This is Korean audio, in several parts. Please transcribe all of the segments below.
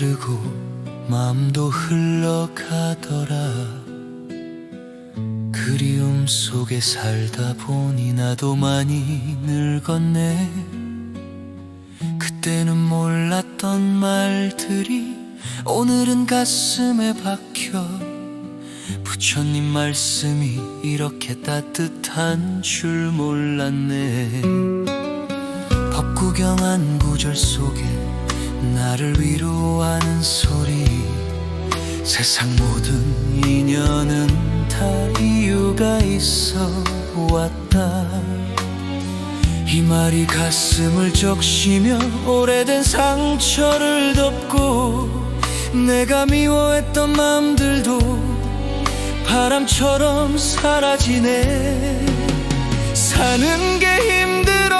흐르고 마음도 흘러가더라. 그리움 속에 살다 보니 나도 많이 늙었네. 그때는 몰랐던 말들이 오늘은 가슴에 박혀. 부처님 말씀이 이렇게 따뜻한 줄 몰랐네. 법구경한 구절 속에 나를 위로하는 소리. 세상 모든 인연은 다 이유가 있어 왔다. 이 말이 가슴을 적시며 오래된 상처를 덮고, 내가 미워했던 마음들도 바람처럼 사라지네. 사는 게 힘들어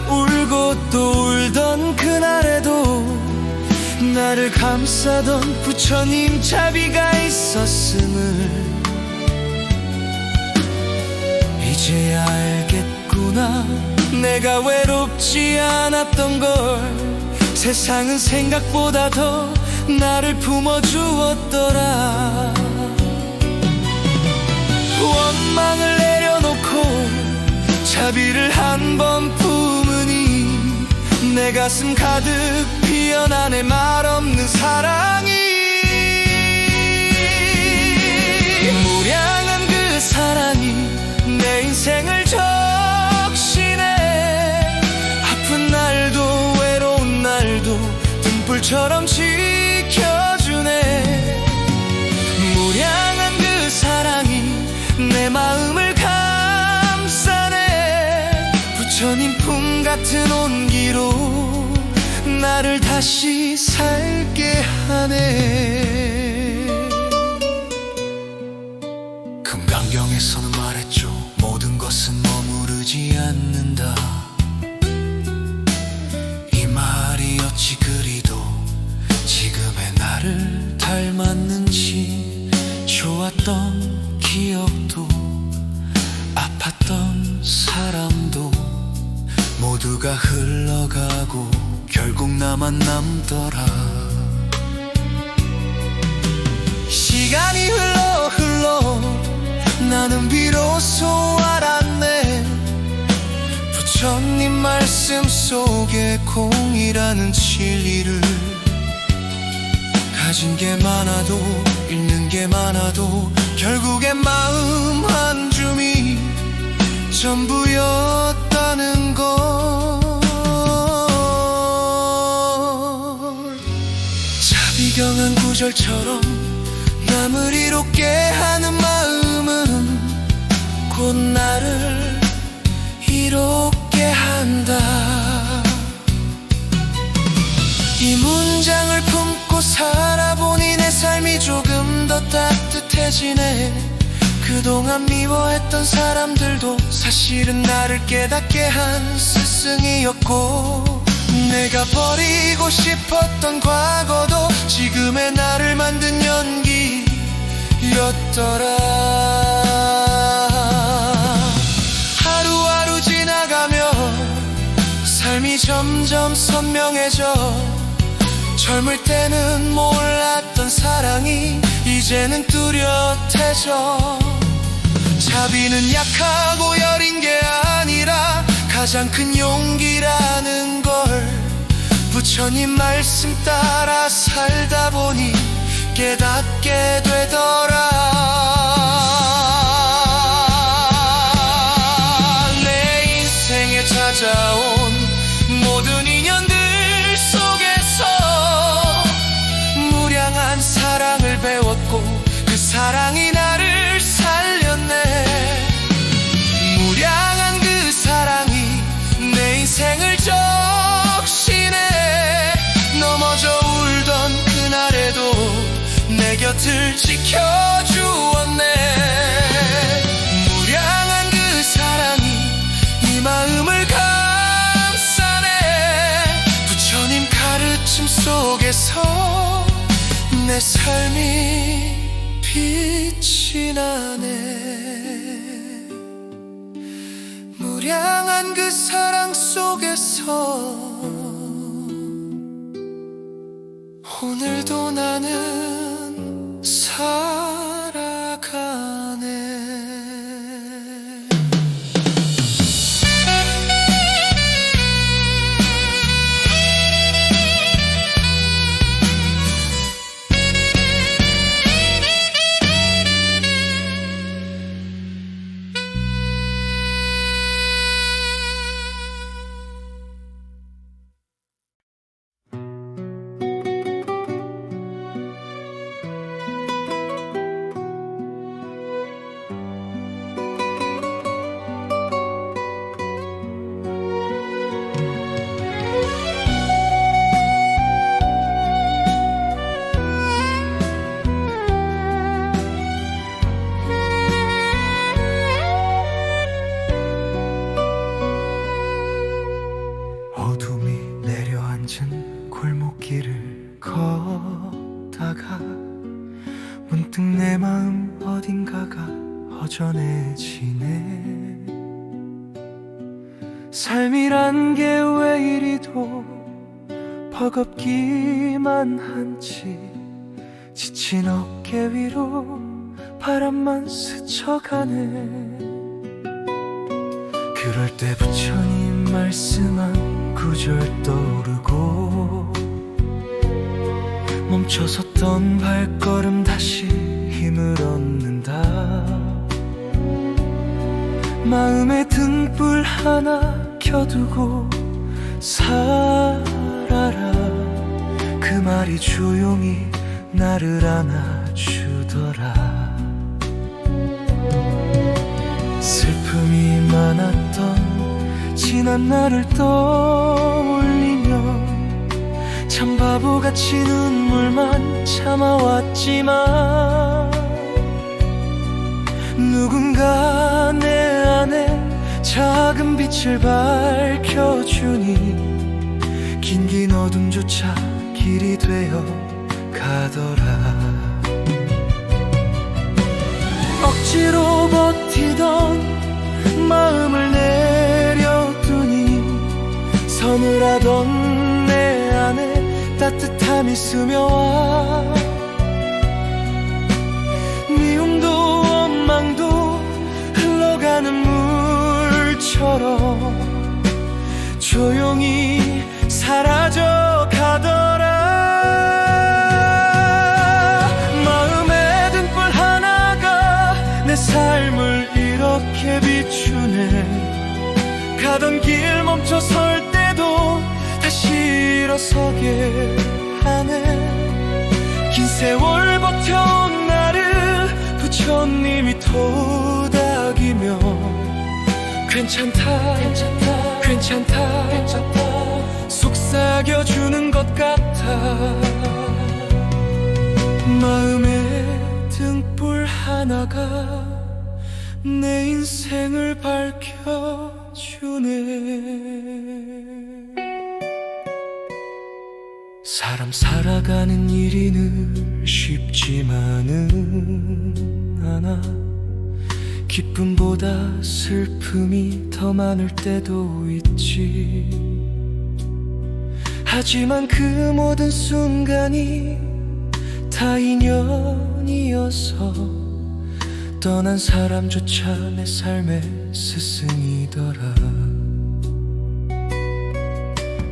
울고 또 울던 그날에도 나를 감싸던 부처님 자비가 있었음을 이제야 알겠구나. 내가 외롭지 않았던 걸. 세상은 생각보다 더 나를 품어주었더라. 원망을 내려놓고 자비를 한 번 품으니 내 가슴 가득 피어나네. 말없는 사랑이. 무량한 그 사랑이 내 인생을 적시네. 아픈 날도 외로운 날도 등불처럼 지켜주네. 무량한 그 사랑이 내 마음을 감싸네. 부처님 품 같은 온기로 나를 다시 살게 하네. 금강경에서는 말했죠. 모든 것은 머무르지 않는다. 이 말이 어찌 그리도 지금의 나를 닮았는지. 좋았던 기억도 아팠던 사람도 모두가 흘러가고 결국 나만 남더라. 시간이 흘러 나는 비로소 알았네. 부처님 말씀 속에 공이라는 진리를. 가진 게 많아도 잃는 게 많아도 결국엔 마음 한 줌이 전부였다는 걸. 자비경한 구절처럼 남을 이롭게 하는 마음은 곧 나를 이롭게 한다. 이 문장을 품고 살아보니 내 삶이 조금 더 따뜻해지네. 그동안 미워했던 사람들도 사실은 나를 깨닫게 한 스승이었고, 내가 버리고 싶었던 과거도 지금의 나를 만든 연기였더라. 하루하루 지나가며 삶이 점점 선명해져. 젊을 때는 몰랐던 사랑이 이제는 뚜렷해져. 자비는 약하고 여린 게 아니라 가장 큰 용기라는 걸 부처님 말씀 따라 살다 보니 깨닫게 되더라. 내 인생에 찾아온 모든 인연들 속에서 무량한 사랑을 배웠고 그 사랑이 나를 살렸네. 무량한 그 사랑이 내 인생을 적시네. 넘어져 울던 그날에도 내 곁을 지켜주었네. 무량한 그 사랑이 이 마음을 감싸네. 부처님 가르침 속에서 내 삶이 빛이 나네. 무량한 그 사랑 속에서 오늘도 나는 살아가네. 어둠이 내려앉은 골목길을 걷다가 문득 내 마음 어딘가가 허전해지네. 삶이란 게 왜 이리도 버겁기만 한지 지친 어깨 위로 바람만 스쳐가네. 그럴 때 부처님 말씀한 구절 떠오르고 멈춰섰던 발걸음 다시 힘을 얻는다. 마음에 등불 하나 켜두고 살아라. 그 말이 조용히 나를 안아주더라. 슬픔이 많았던 지난 날을 떠올리며 참 바보같이 눈물만 참아왔지만 누군가 내 안에 작은 빛을 밝혀주니 긴긴 어둠조차 길이 되어 가더라. 억지로 버티던 마음을 내려두니 서늘하던 내 안에 따뜻함이 스며와 미움도 원망도 흘러가는 물처럼 조용히 사라져 가더라. 마음에 등불 하나가 내 삶을 이렇게 비추네. 가던 길 멈춰 설 때도 다시 일어서게 하네. 긴 세월 버텨온 나를 부처님이 토닥이며 괜찮다 괜찮다 괜찮다 괜찮다 속삭여주는 것 같아. 마음에 등불 하나가 내 인생을 밝혀주네. 사람 살아가는 일이 늘 쉽지만은 않아. 기쁨보다 슬픔이 더 많을 때도 있지. 하지만 그 모든 순간이 다 인연이어서 떠난 사람조차 내 삶의 스승이더라.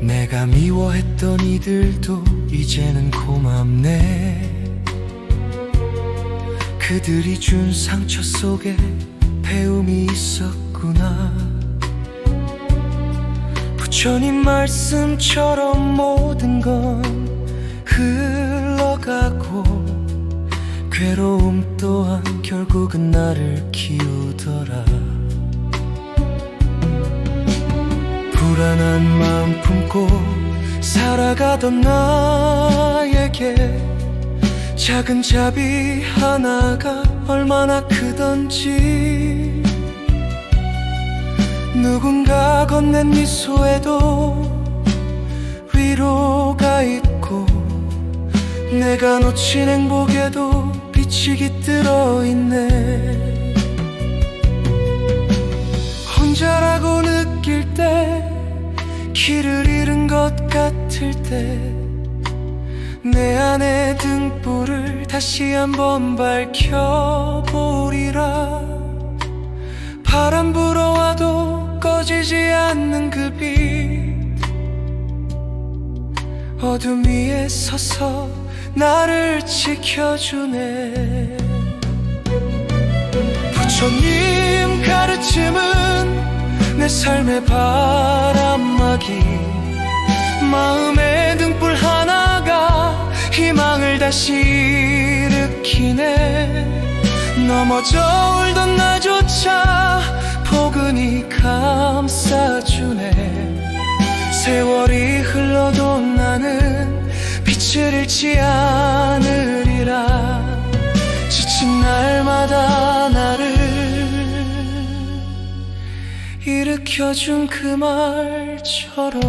내가 미워했던 이들도 이제는 고맙네. 그들이 준 상처 속에 배움이 있었구나. 부처님 말씀처럼 모든 건 흘러가고 괴로움 또한 결국은 나를 키우더라. 불안한 마음 품고 살아가던 나에게 작은 자비 하나가 얼마나 크던지. 누군가 건넨 미소에도 위로가 있고 내가 놓친 행복에도 빛이 깃들어 있네. 혼자라고 느낄 때, 길을 잃은 것 같을 때 내 안의 등불을 다시 한번 밝혀보리라. 바람 불어와도 꺼지지 않는 그 빛, 어둠 위에 서서 나를 지켜주네. 부처님 가르침은 내 삶의 바람막이, 마음의 등불 하나가 희망을 다시 일으키네. 넘어져 울던 나조차 포근히 감싸주네. 세월이 흘러도 나는 빛을 잃지 않으리라. 지친 날마다 나를 일으켜준 그 말처럼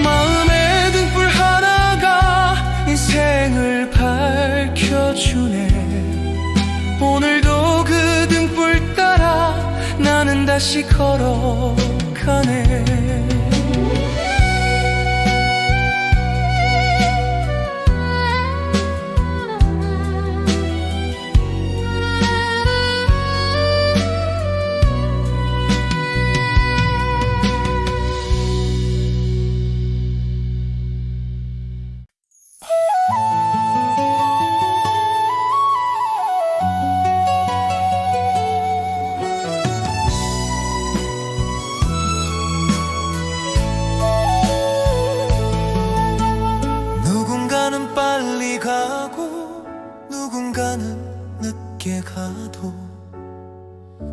마음의 등불 하나가 인생을 밝혀주네. 오늘도 그 등불 따라 나는 다시 걸어가네. 빨리 가고 누군가는 늦게 가도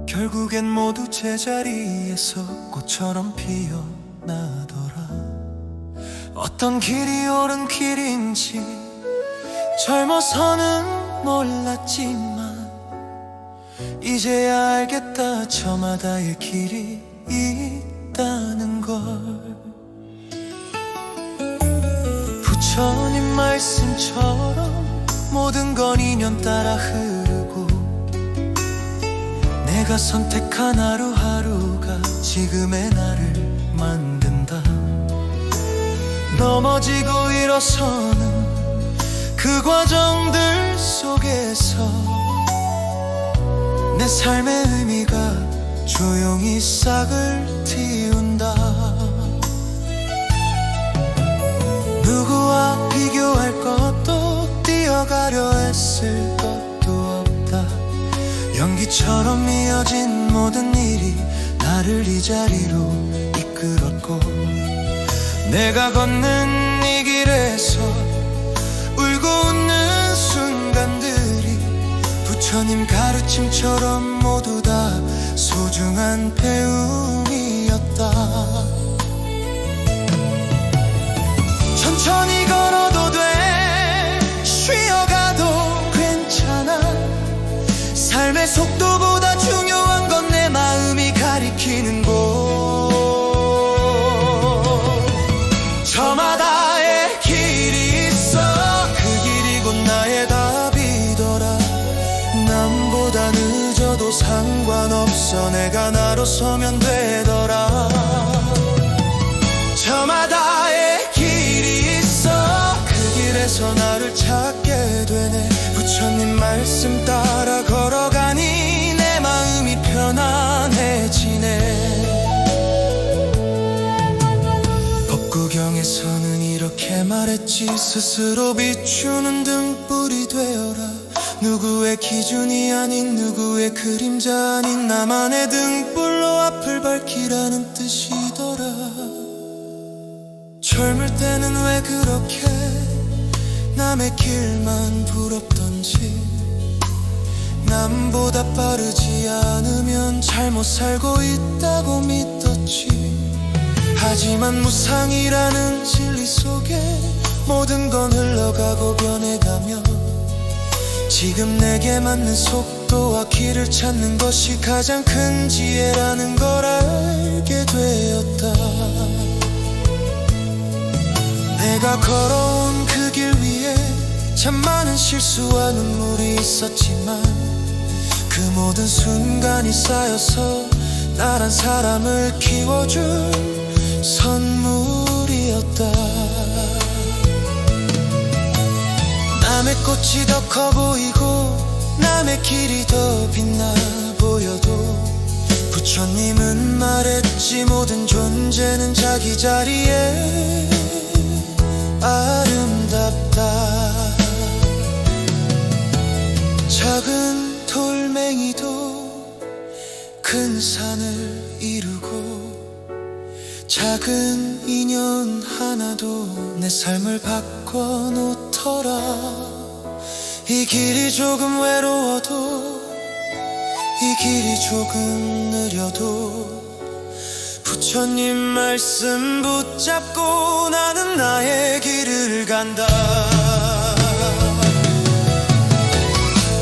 결국엔 모두 제자리에서 꽃처럼 피어나더라. 어떤 길이 옳은 길인지 젊어서는 몰랐지만 이제야 알겠다. 저마다의 길이 있다는 걸. 부처님 말씀처럼 모든 건 인연 따라 흐르고 내가 선택한 하루하루가 지금의 나를 만든다. 넘어지고 일어서는 그 과정들 속에서 내 삶의 의미가 조용히 싹을 틔운다. 누구와 비교할 것도 뛰어가려 애쓸 것도 없다. 연기처럼 이어진 모든 일이 나를 이 자리로 이끌었고 내가 걷는 이 길에서 울고 웃는 순간들이 부처님 가르침처럼 모두 다 소중한 배움이었다. 천천히 걸어도 돼, 쉬어가도 괜찮아. 삶의 속도보다 중요한 건 내 마음이 가리키는 곳. 저마다의 길이 있어. 그 길이 곧 나의 답이더라. 남보다 늦어도 상관없어. 내가 나로 서면 되더라. 저마다의 길이 있어. 그 길에서 나를 찾게 되네. 부처님 말씀 따라 걸어가니 내 마음이 편안해지네. 법구경에서는 이렇게 말했지. 스스로 비추는 등불이 되어라. 누구의 기준이 아닌 누구의 그림자 아닌 나만의 등불로 앞을 밝히라는 뜻이더라. 젊을 때는 왜 그렇게 남의 길만 부럽던지, 남보다 빠르지 않으면 잘못 살고 있다고 믿었지. 하지만 무상이라는 진리 속에 모든 건 흘러가고 변해가며 지금 내게 맞는 속도와 길을 찾는 것이 가장 큰 지혜라는 걸 알게 되었다. 내가 걸어온 그 길 위에 참 많은 실수와 눈물이 있었지만 그 모든 순간이 쌓여서 나란 사람을 키워준 선물이었다. 꽃이 더 커 보이고 남의 길이 더 빛나 보여도 부처님은 말했지, 모든 존재는 자기 자리에 아름답다. 작은 돌멩이도 큰 산을 이루고 작은 인연 하나도 내 삶을 바꿔놓더라. 이 길이 조금 외로워도 이 길이 조금 느려도 부처님 말씀 붙잡고 나는 나의 길을 간다.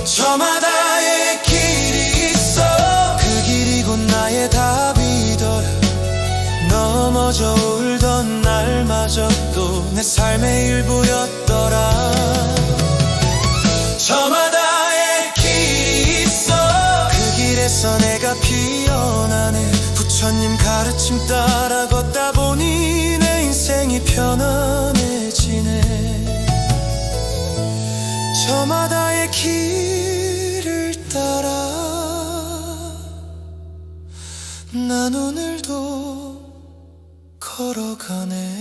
저마다의 길이 있어. 그 길이 곧 나의 답이더라. 넘어져 울던 날마저도 내 삶의 일부였더라. 저마다의 길이 있어. 그 길에서 내가 피어나네. 부처님 가르침 따라 걷다 보니 내 인생이 편안해지네. 저마다의 길을 따라 난 오늘도 걸어가네.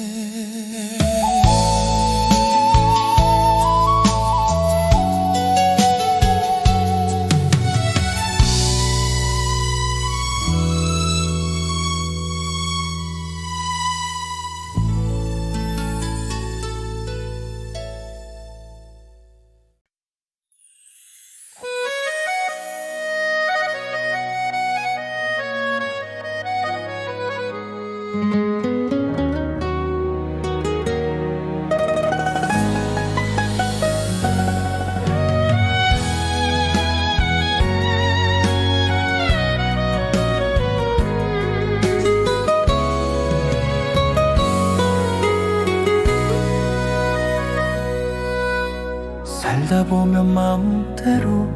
살다 보면 마음대로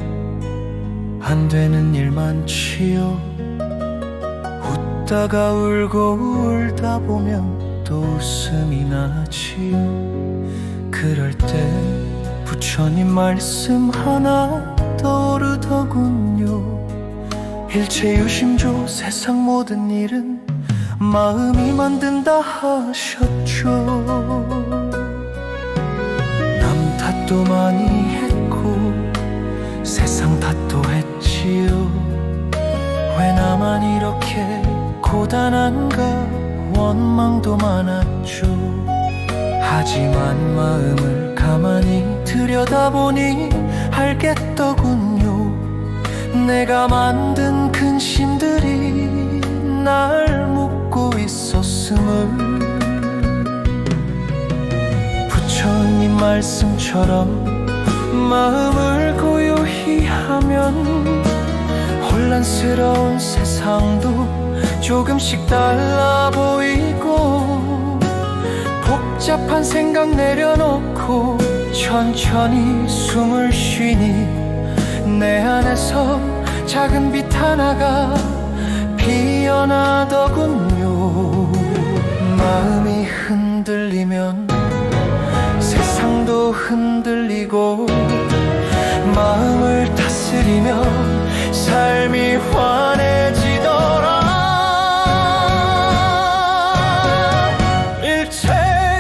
안 되는 일 많지요. 웃다가 울고 울다 보면 또 웃음이 나지요. 그럴 때 부처님 말씀 하나 떠오르더군요. 일체유심조 세상 모든 일은 마음이 만든다 하셨죠. 남 탓도 많이 했고 세상 탓도 했지요. 왜 나만 이렇게 고단한가 원망도 많았죠. 하지만 마음을 가만히 들여다보니 알겠더군요. 내가 만든 근심들이 날 묶고 있었음을. 부처님 말씀처럼 마음을 고요히 하면 혼란스러운 세상도 조금씩 달라 보이고, 복잡한 생각 내려놓고 천천히 숨을 쉬니 내 안에서 작은 빛 하나가 피어나더군요. 마음이 흔들리면 세상도 흔들리고, 마음을 다스리면 삶이 환해지더라.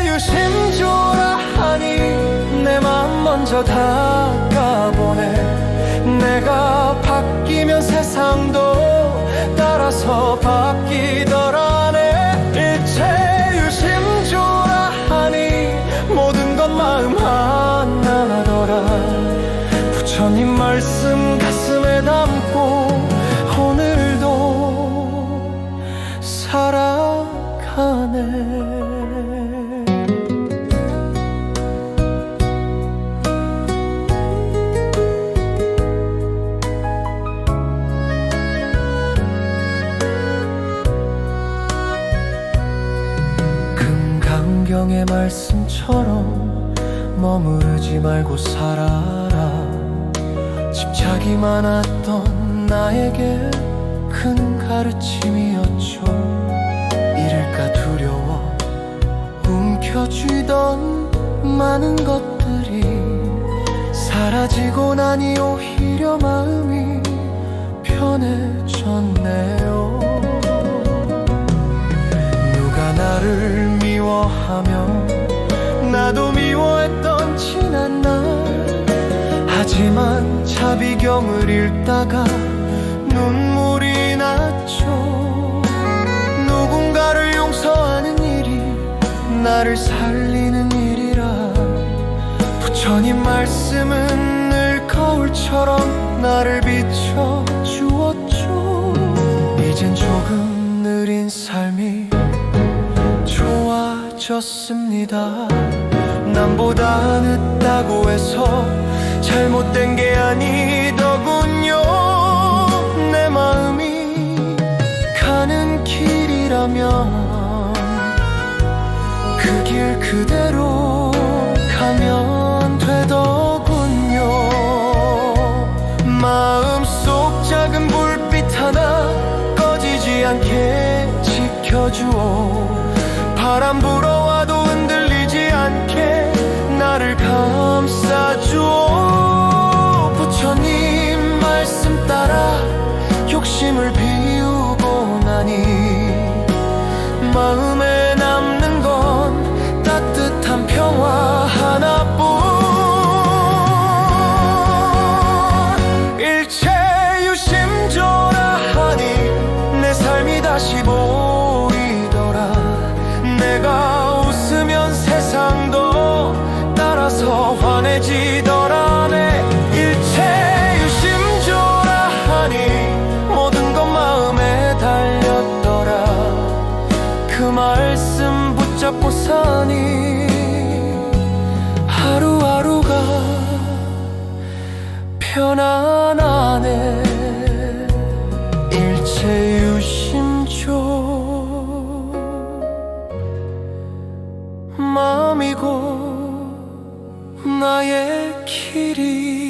일체유심조라 하니 내 맘 먼저 다가보네. 내가 바뀌면 세상도 따라서 바뀌더라네. 일체유심조라 하니 모든 건 마음 하나더라. 부처님 말씀 가슴에 담고 오늘도 살아가네. 금강경의 말씀처럼 머무르지 말고 살아라. 집착이 많았던 나에게 큰 가르침이었죠. 잃을까 두려워 움켜쥐던 많은 것들이 사라지고 나니 오히려 마음이 편해졌네요. 누가 나를 미워하며 나도 미워했던 지난 날, 하지만 자비경을 읽다가 눈물이 났죠. 누군가를 용서하는 일이 나를 살리는 일이라 부처님 말씀은 늘 거울처럼 나를 비춰주었죠. 이젠 조금 느린 삶이 좋아졌습니다. 남보다 늦다고 해서 잘못된 게 아니더군요. 내 마음이 가는 길이라면 그 길 그대로 가면 되더군요. 마음속 작은 불빛 하나 꺼지지 않게 지켜주오. 바람 불어와도 흔들리지 않게 나를 감싸주오. 부처님 말씀 따라 욕심을 비우고 나니 마음에 남는 건 따뜻한 평화 하나뿐. 일체유심조라 하니 내 삶이 다시 보이더라. 내가 웃으면 세상도 따라서 환해지더라. 내 일체유심조라 하니 모든 건 마음에 달렸더라. 그 말씀 붙잡고 사니 하루하루가 편안하네. 일체유심조 마음이고 나의 길이더라.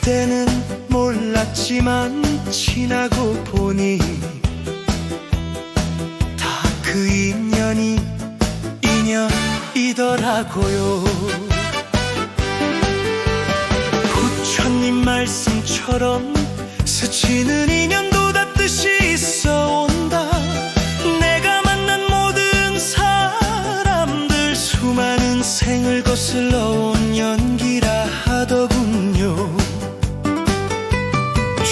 그때는 몰랐지만 지나고 보니 다 그 인연이 인연이더라고요. 부처님 말씀처럼 스치는 인연도 다 뜻이 있어 온다. 내가 만난 모든 사람들 수많은 생을 거슬러 온 연기라 하더군요.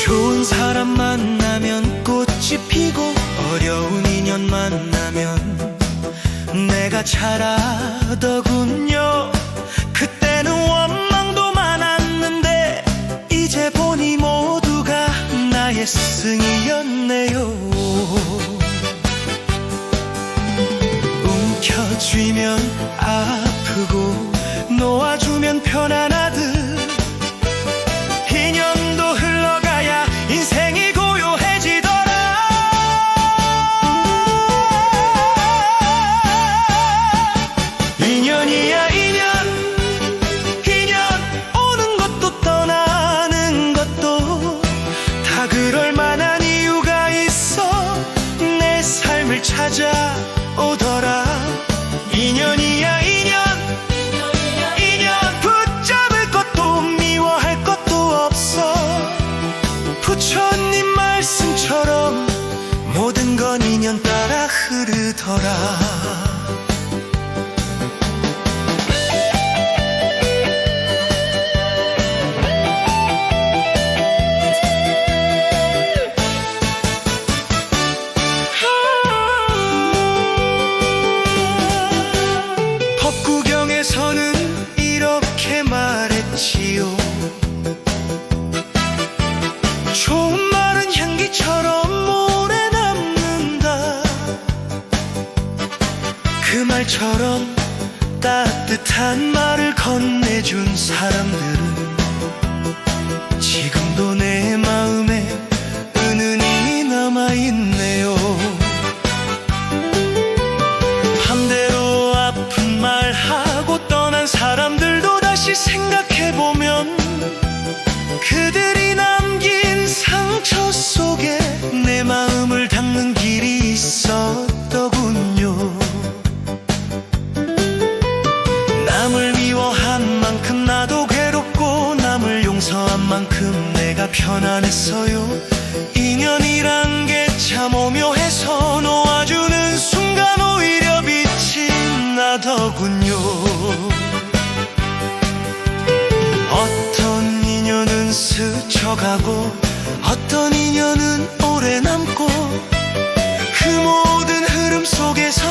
좋은 사람 만나면 꽃이 피고 어려운 인연 만나면 내가 잘하더군요. 그때는 원망도 많았는데 이제 보니 모두가 나의 스승이었네요. 움켜쥐면 아프고 놓아주면 편안하듯 인연도 흘러가야 인생이 고요해지더라. 인연이야 인연, 인연 오는 것도 떠나는 것도 다 그럴 만한 이유가 있어 내 삶을 찾아오더라. 인연이야 인연, 인연 붙잡을 것도 미워할 것도 없어. 부처님 말씀처럼 모든 건 인연 따라 흐르더라. 사람들은 지금도 내 마음에 은은히 남아있네요. 반대로 아픈 말하고 떠난 사람들도 다시 생각해보면 그들이 남긴 상처 속에 내 마음을 닦는 길이 있었더군요. 남을 미워한 만큼 나도 괴롭고 남을 용서한 만큼 내가 편안했어요. 인연이란 게 참 오묘해서 놓아주는 순간 오히려 빛이 나더군요. 어떤 인연은 스쳐가고 어떤 인연은 오래 남고 그 모든 흐름 속에서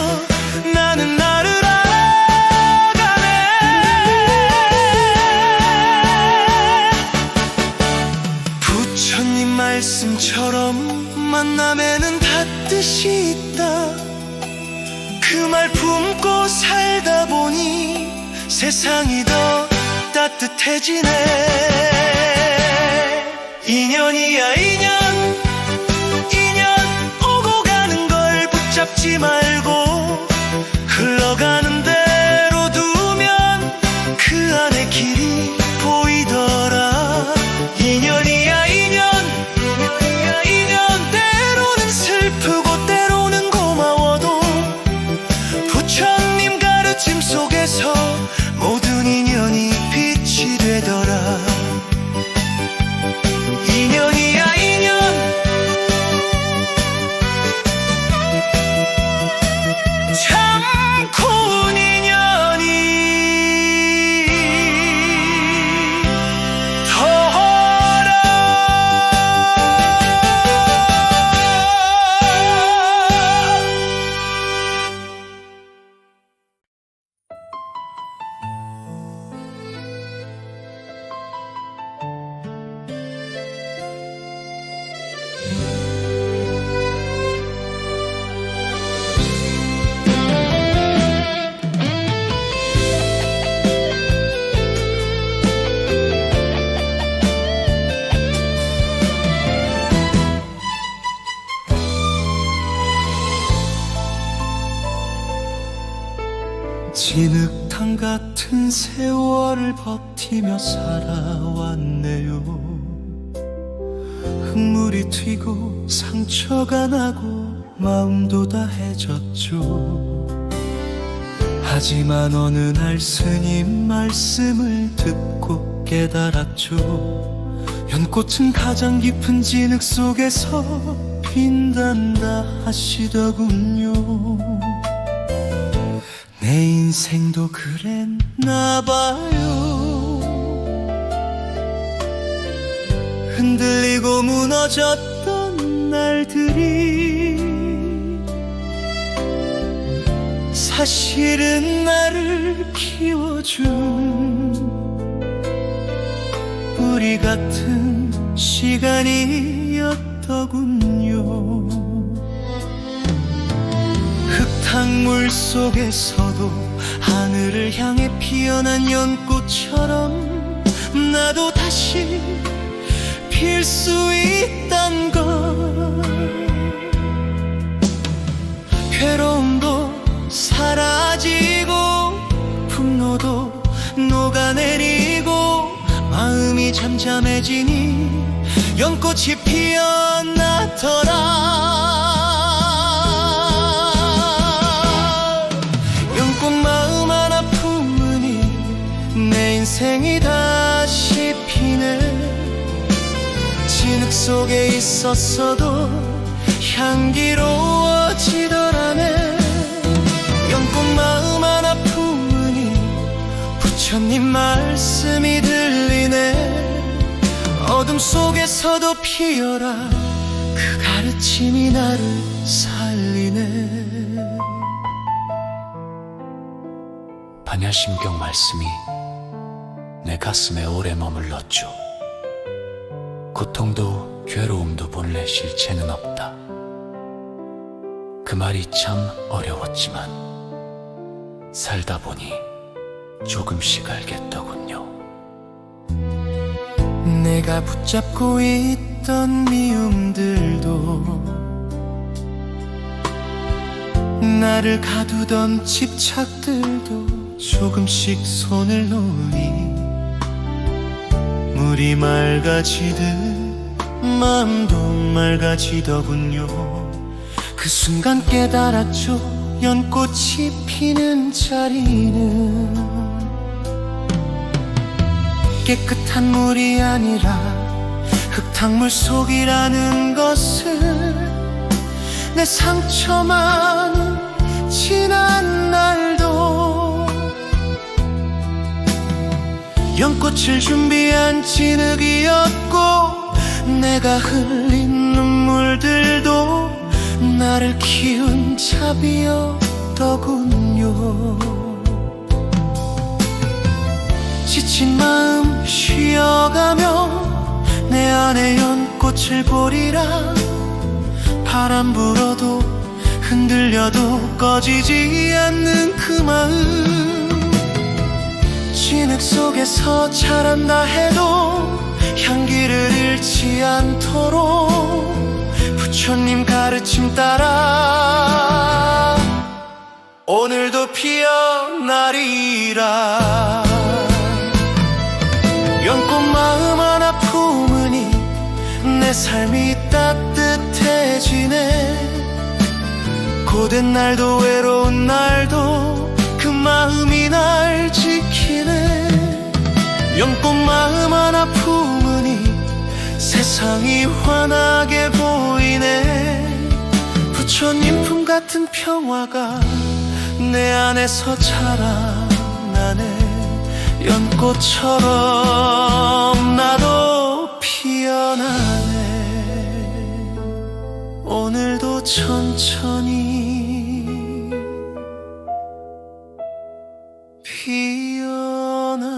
나는 나를 알아가네. 부처님 말씀처럼 만남에는 다 뜻이 있다. 그 말 품고 살다 보니 세상이 더 따뜻해지네. 인연이야 인연, 인연 오고 가는 걸 붙잡지 말고 흘러가는 대로 두면 그 안에 길이 보이더라. 인연이야 인연, 인연이야 인연 때로는 슬프고 때로는 고마워도 부처님 가르침 속에서 모든 인연이 빛이 되더라. 인연이야 인연, 참 고운 인연이 더라. 진흙탕 같은 세월을 버티며 살아왔네요. 흙물이 튀고 상처가 나고 마음도 다해졌죠. 하지만 어느 날 스님 말씀을 듣고 깨달았죠. 연꽃은 가장 깊은 진흙 속에서 핀단다 하시더군요. 내 인생도 그랬나 봐요. 흔들리고 무너졌던 날들이 사실은 나를 키워준 뿌리 같은 시간이었더군요. 흙탕물 속에서도 하늘을 향해 피어난 연꽃처럼 나도 다시 필 수 있단 걸. 괴로움도 사라지고 분노도 녹아내리고 마음이 잠잠해지니 연꽃이 피어나더라. 연꽃 마음 하나 품으니 내 인생이 다시 피네. 진흙 속에 있었어도 향기로워지더라네. 연꽃 마음 하나 품으니 부처님 말씀이 들리네. 어둠 속에서도 피어라 그 가르침이 나를 살리네. 반야심경 말씀이 내 가슴에 오래 머물렀죠. 고통도 괴로움도 본래 실체는 없다. 그 말이 참 어려웠지만 살다 보니 조금씩 알겠더군요. 내가 붙잡고 있던 미움들도 나를 가두던 집착들도 조금씩 손을 놓으니 물이 맑아지듯 마음도 맑아지더군요. 그 순간 깨달았죠. 연꽃이 피는 자리는 깨끗한 물이 아니라 흙탕물 속이라는 것을, 내 상처 많은 지난 날도 연꽃을 준비한 진흙이었고, 내가 흘린 눈물들도 나를 키운 자비였더군요. 지친 마음 쉬어가며 내 안에 연꽃을 보리라. 바람 불어도 흔들려도 꺼지지 않는 그 마음, 진흙 속에서 자란다 해도 향기를 잃지 않도록 부처님 가르침 따라 오늘도 피어나리라. 연꽃 마음 하나 품으니 내 삶이 따뜻해지네. 고된 날도 외로운 날도 그 마음이 날 지키네. 연꽃 마음 하나 품으니 세상이 환하게 보이네. 부처님 품 같은 평화가 내 안에서 자라나네. 연꽃처럼 나도 피어나네. 오늘도 천천히 피어나네.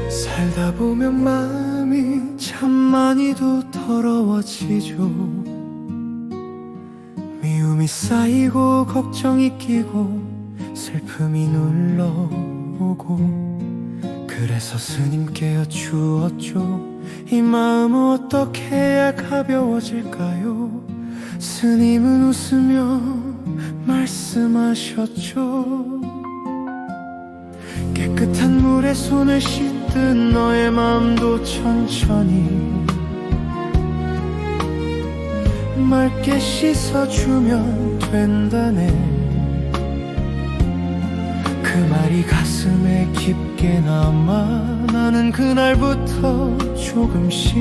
살다 보면 마음이 참 많이도 더러워지죠. 미움이 쌓이고 걱정이 끼고 슬픔이 눌러오고, 그래서 스님께 여쭈었죠. 이 마음은 어떻게 해야 가벼워질까요? 스님은 웃으며 말씀하셨죠. 깨끗한 물에 손을 씻듯 너의 마음도 천천히 맑게 씻어주면 된다네. 그 말이 가슴에 깊게 남아 나는 그날부터 조금씩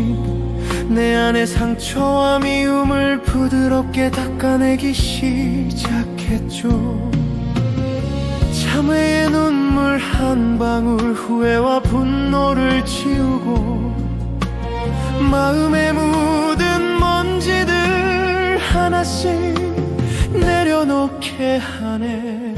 내 안의 상처와 미움을 부드럽게 닦아내기 시작했죠. 참회의 눈물 한 방울, 후회와 분노를 지우고 마음에 묻은 먼지들 하나씩 내려놓게 하네.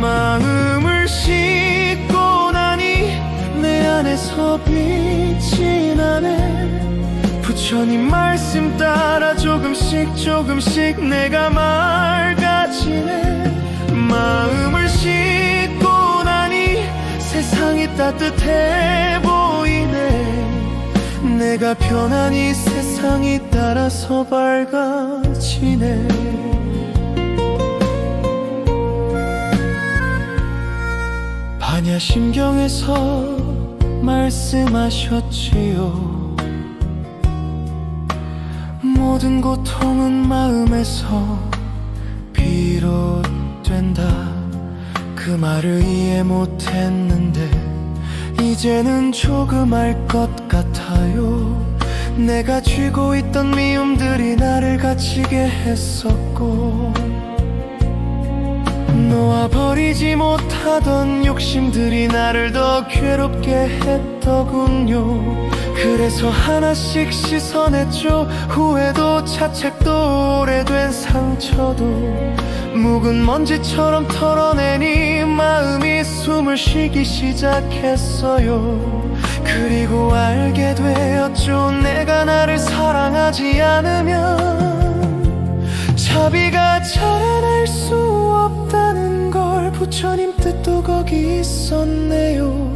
마음을 씻고 나니 내 안에서 빛이 나네. 부처님 말씀 따라 조금씩 조금씩 내가 맑아지네. 마음을 씻고 나니 세상이 따뜻해 보이네. 내가 변하니 세상이 따라서 밝아지네. 반야심경에서 말씀하셨지요. 모든 고통은 마음에서 비롯된다. 그 말을 이해 못했는데 이제는 조금 알 것 같아요. 내가 쥐고 있던 미움들이 나를 갇히게 했었고 놓아버리지 못하던 욕심들이 나를 더 괴롭게 했더군요. 그래서 하나씩 씻어냈죠. 후회도 자책도 오래된 상처도 묵은 먼지처럼 털어내니 마음이 숨을 쉬기 시작했어요. 그리고 알게 되었죠. 내가 나를 사랑하지 않으면 자비가 자라날 수 없다는 걸. 부처님 뜻도 거기 있었네요.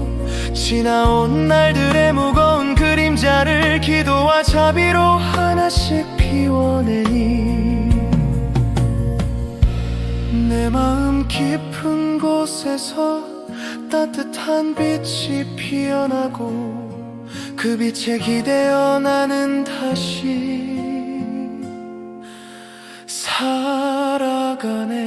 지나온 날들의 무거운 그림자를 기도와 자비로 하나씩 피워내니 내 마음 깊은 곳에서 따뜻한 빛이 피어나고 그 빛에 기대어 나는 다시 살아가네.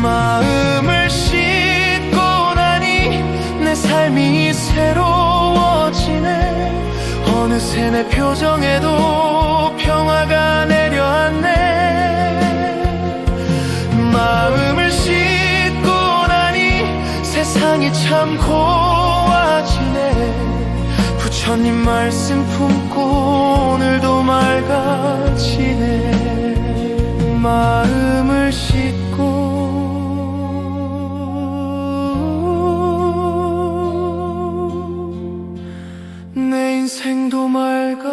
마음을 씻고 나니 내 삶이 새로워지네. 어느새 내 표정에도 평화가 내려앉네. 마음을 씻고 나니 세상이 참 고와지네. 부처님 말씀 품고 오늘도 맑아지네. 마음을 씻고 내 인생도 맑아지네.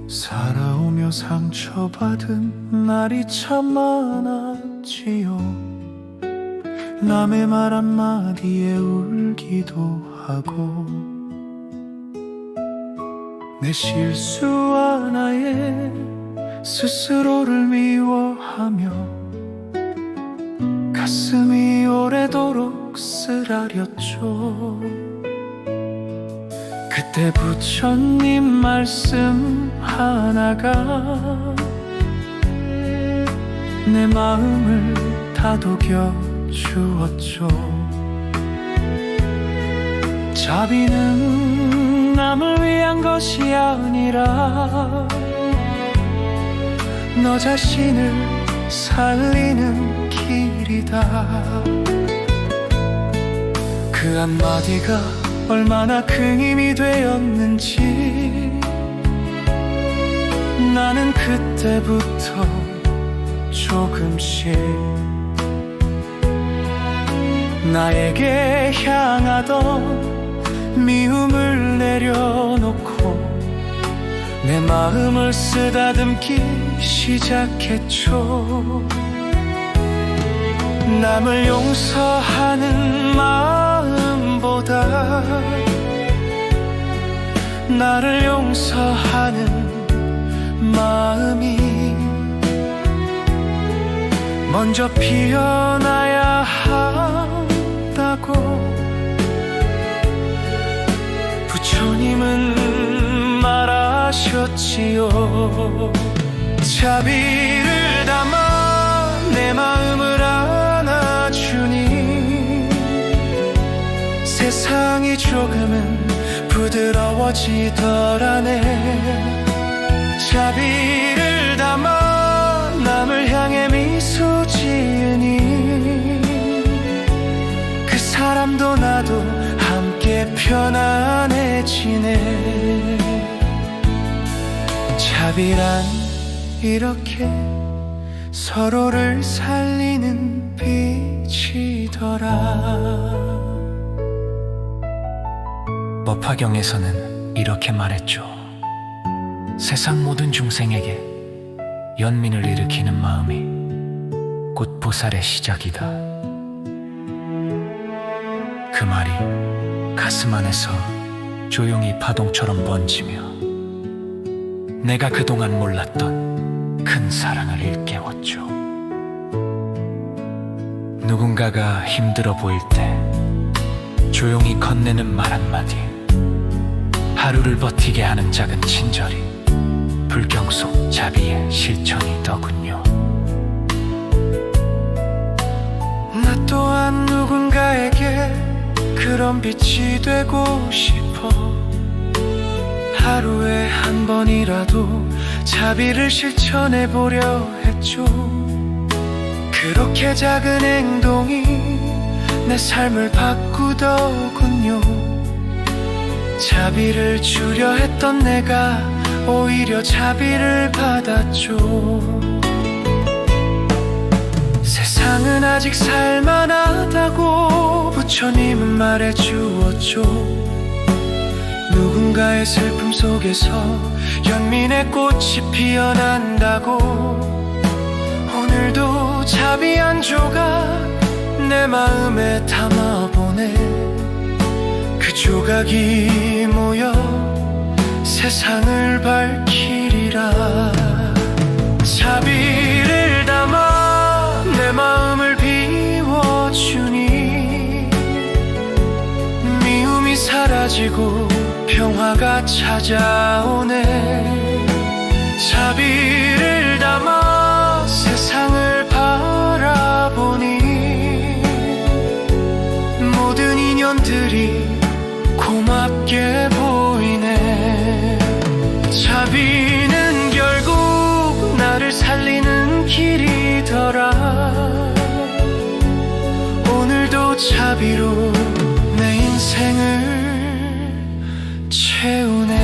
살아오며 상처받은 날이 참 많았지요. 남의 말 한마디에 울기도 하고 내 실수 하나에 스스로를 미워하며 가슴이 오래도록 쓰라렸죠. 그때 부처님 말씀 하나가 내 마음을 다독여 주었죠. 자비는 남을 위한 것이 아니라 너 자신을 살리는 길이다. 그 한마디가 얼마나 큰 힘이 되었는지 나는 그때부터 조금씩 나에게 향하던 미움을 내려놓고 내 마음을 쓰다듬기 시작했죠. 남을 용서하는 마음보다 나를 용서하는 마음이 먼저 피어나야 한다고 부처님은 말하셨지요. 자비를 담아 내 마음을 안아주니 세상이 조금은 부드러워지더라네. 자비를 담아 남을 향해 미소 지으니 그 사람도 나도 함께 편안해지네. 자비란 이렇게 서로를 살리는 빛이더라. 법화경에서는 이렇게 말했죠. 세상 모든 중생에게 연민을 일으키는 마음이 곧 보살의 시작이다. 그 말이 가슴 안에서 조용히 파동처럼 번지며 내가 그동안 몰랐던 큰 사랑을 일깨웠죠. 누군가가 힘들어 보일 때 조용히 건네는 말 한마디, 하루를 버티게 하는 작은 친절이 불경 속 자비의 실천이더군요. 나 또한 누군가에게 그런 빛이 되고 싶어. 하루에 한 번이라도 자비를 실천해 보려 했죠. 그렇게 작은 행동이 내 삶을 바꾸더군요. 자비를 주려 했던 내가 오히려 자비를 받았죠. 세상은 아직 살만하다고 부처님은 말해주었죠. 누군가의 슬픔 속에서 연민의 꽃이 피어난다고. 오늘도 자비 한 조각 내 마음에 담아보네. 그 조각이 모여 세상을 밝히리라. 자비를 담아 내 마음을 비워주니 미움이 사라지고 평화가 찾아오네. 자비를 담아 세상을 바라보니 모든 인연들이 고맙게 보이네. 자비는 결국 나를 살리는 길이더라. 오늘도 자비로 내 인생을 채우네.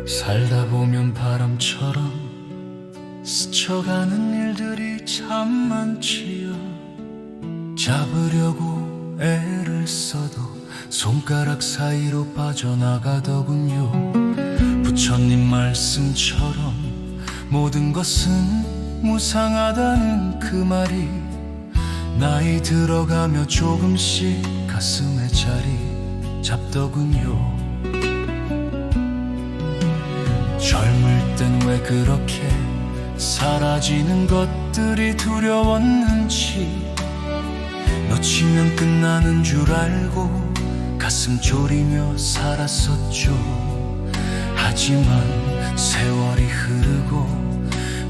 살다 보면 바람처럼 스쳐가는 일들이 참 많지요. 잡으려고 애를 써도 손가락 사이로 빠져나가더군요. 부처님 말씀처럼 모든 것은 무상하다는 그 말이 나이 들어가며 조금씩 가슴에 자리 잡더군요. 젊을 땐 왜 그렇게 사라지는 것들이 두려웠는지, 놓치면 끝나는 줄 알고 가슴 졸이며 살았었죠. 하지만 세월이 흐르고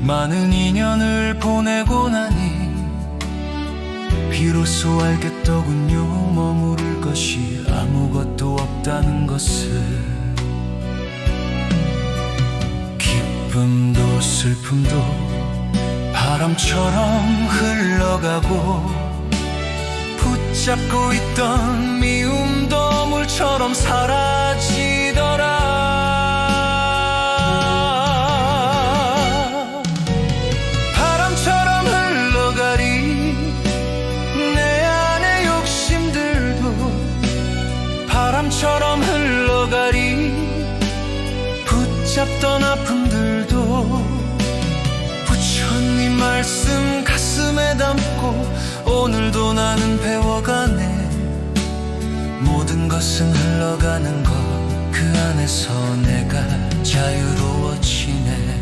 많은 인연을 보내고 나니 비로소 알겠더군요. 머무를 것이 아무것도 없다는 것을. 기쁨도 슬픔도 바람처럼 흘러가고, 붙잡고 있던 미움도 물처럼 사라지더라. 바람처럼 흘러가리 내 안의 욕심들도, 바람처럼 흘러가리 붙잡던 아픔들도. 부처님 말씀 가슴에 담고 오늘도 나는 배워가네. 모든 것은 흘러가는 것, 그 안에서 내가 자유로워지네.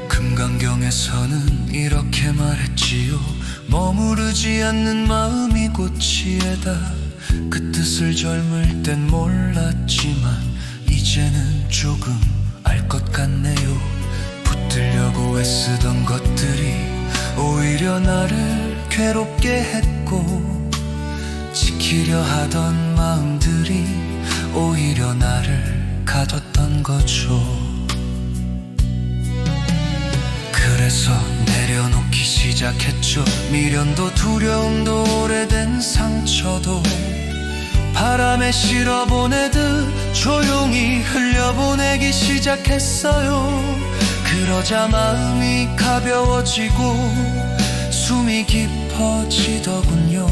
금강경에서는 이렇게 말했지요. 머무르지 않는 마음이 꽃이에다. 그 뜻을 젊을 땐 몰랐지만 이제는 조금 알 것 같네요. 붙들려고 애쓰던 것들이 오히려 나를 괴롭게 했고 지키려 하던 마음들이 오히려 나를 가뒀던 거죠. 그래서 내려놓기 시작했죠. 미련도 두려움도 오래된 상처도 바람에 실어보내듯 조용히 흘려보내기 시작했어요. 그러자 마음이 가벼워지고 숨이 깊어지더군요.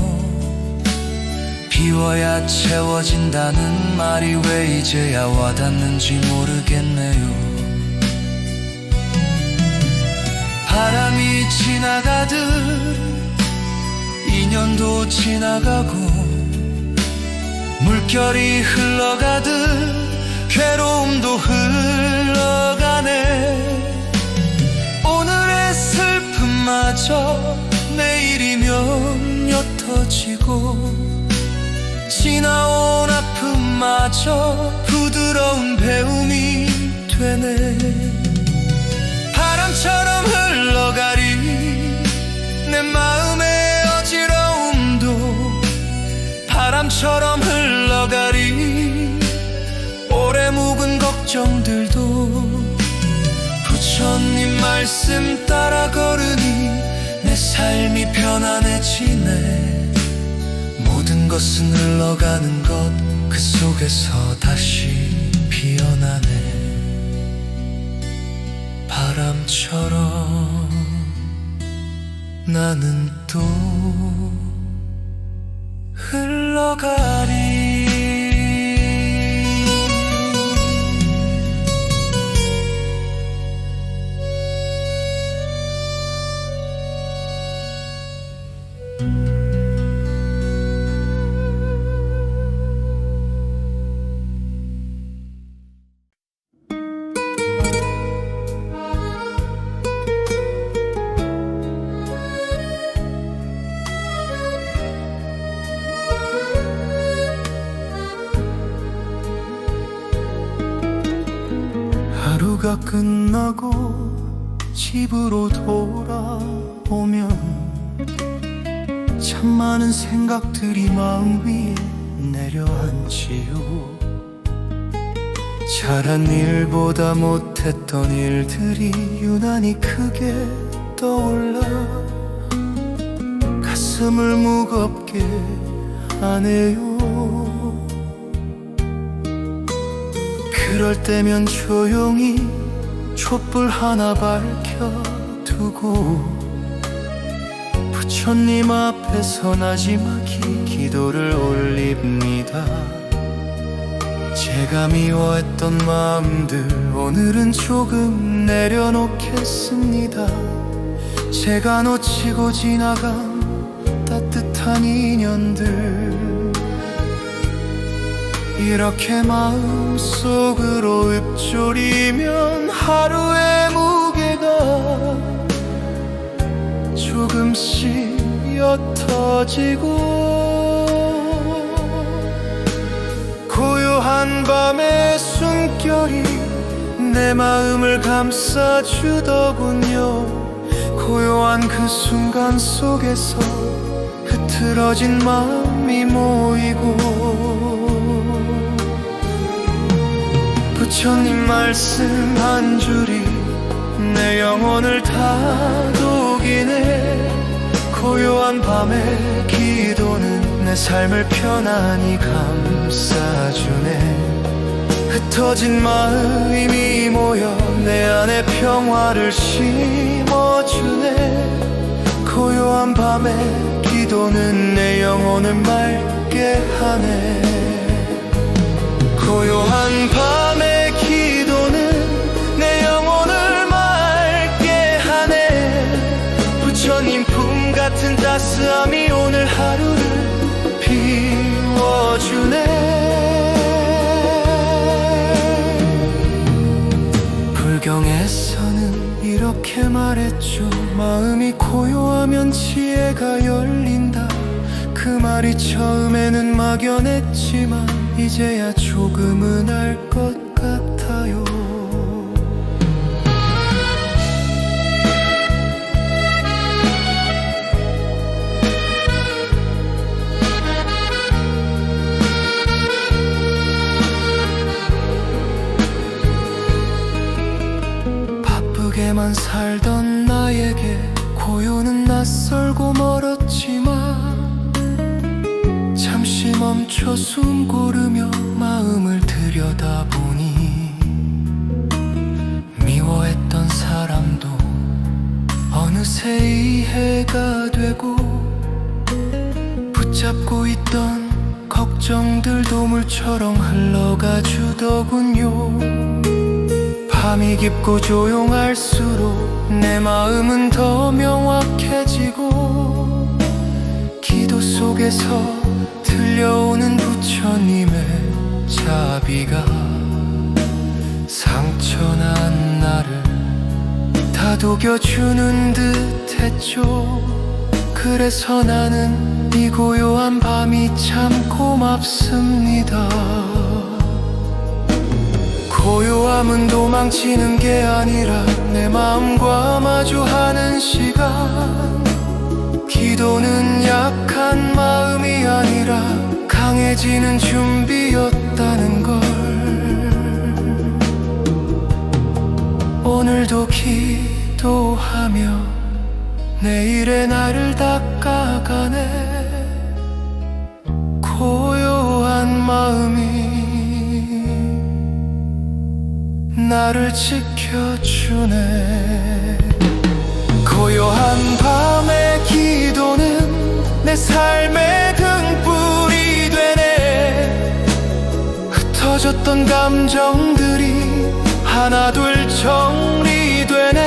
비워야 채워진다는 말이 왜 이제야 와닿는지 모르겠네요. 바람이 지나가듯 인연도 지나가고 물결이 흘러가듯 괴로움도 흘러가네. 오늘의 슬픔마저 내일이면 옅어지고 지나온 아픔마저 부드러운 배움이 되네. 바람처럼 흘러가리 내 마음의 어지러움도 바람처럼 흘러가리 오래 묵은 걱정들도 부처님 말씀 따라 걸으니 내 삶이 편안해지네. 모든 것은 흘러가는 것 그 속에서 다시 피어나네. 바람처럼 나는 또 흘러가리. 하루가 끝나고 집으로 돌아오면 참 많은 생각들이 마음 위에 내려앉지요. 잘한 일보다 못했던 일들이 유난히 크게 떠올라 가슴을 무겁게 하네요. 그럴 때면 조용히 촛불 하나 밝혀두고 부처님 앞에서 나지막히 기도를 올립니다. 제가 미워했던 마음들 오늘은 조금 내려놓겠습니다. 제가 놓치고 지나간 따뜻한 인연들 이렇게 마음속으로 읊조리면 하루의 무게가 조금씩 옅어지고 고요한 밤의 숨결이 내 마음을 감싸주더군요. 고요한 그 순간 속에서 흐트러진 마음이 모이고 부처님 말씀 한 줄이 내 영혼을 다독이네. 고요한 밤의 기도는 내 삶을 편안히 감싸주네. 흩어진 마음이 모여 내 안에 평화를 심어주네. 고요한 밤의 기도는 내 영혼을 맑게 하네. 고요한 밤의 기도는 내 영혼을 맑게 하네. 부처님 품 같은 따스함이 오늘 하루를 비워주네. 불경에서는 이렇게 말했죠. 마음이 고요하면 지혜가 열린다. 그 말이 처음에는 막연했지만 이제야 조금은 알 것 같아요. 혼자만 살던 나에게 고요는 낯설고 멀었지만 잠시 멈춰 숨 고르며 마음을 들여다보니 미워했던 사람도 어느새 이해가 되고 붙잡고 있던 걱정들도 물처럼 흘러가 주더군요. 밤이 깊고 조용할수록 내 마음은 더 명확해지고 기도 속에서 들려오는 부처님의 자비가 상처난 나를 다독여주는 듯 했죠. 그래서 나는 이 고요한 밤이 참 고맙습니다. 고요함은 도망치는 게 아니라 내 마음과 마주하는 시간. 기도는 약한 마음이 아니라 강해지는 준비였다는 걸. 오늘도 기도하며 내일의 나를 닦아가네. 고요한 마음이 나를 지켜주네. 고요한 밤의 기도는 내 삶의 등불이 되네. 흩어졌던 감정들이 하나둘 정리되네.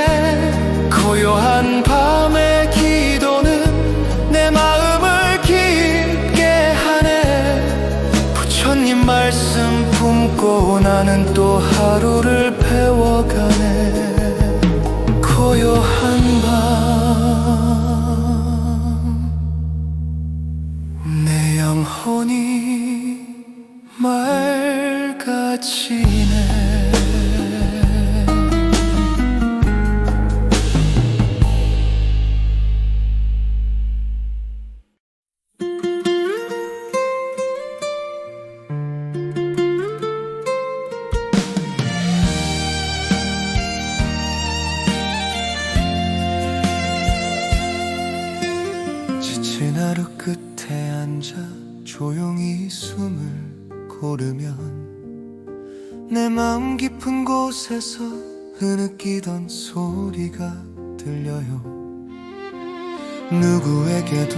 고요한 밤의 기도는 내 마음을 깊게 하네. 부처님 말씀 품고 나는 또 하루를 배워가네. 고요한 밤 내 영혼이 맑아지네. 지친 하루 끝에 앉아 조용히 숨을 고르면 내 마음 깊은 곳에서 흐느끼던 소리가 들려요. 누구에게도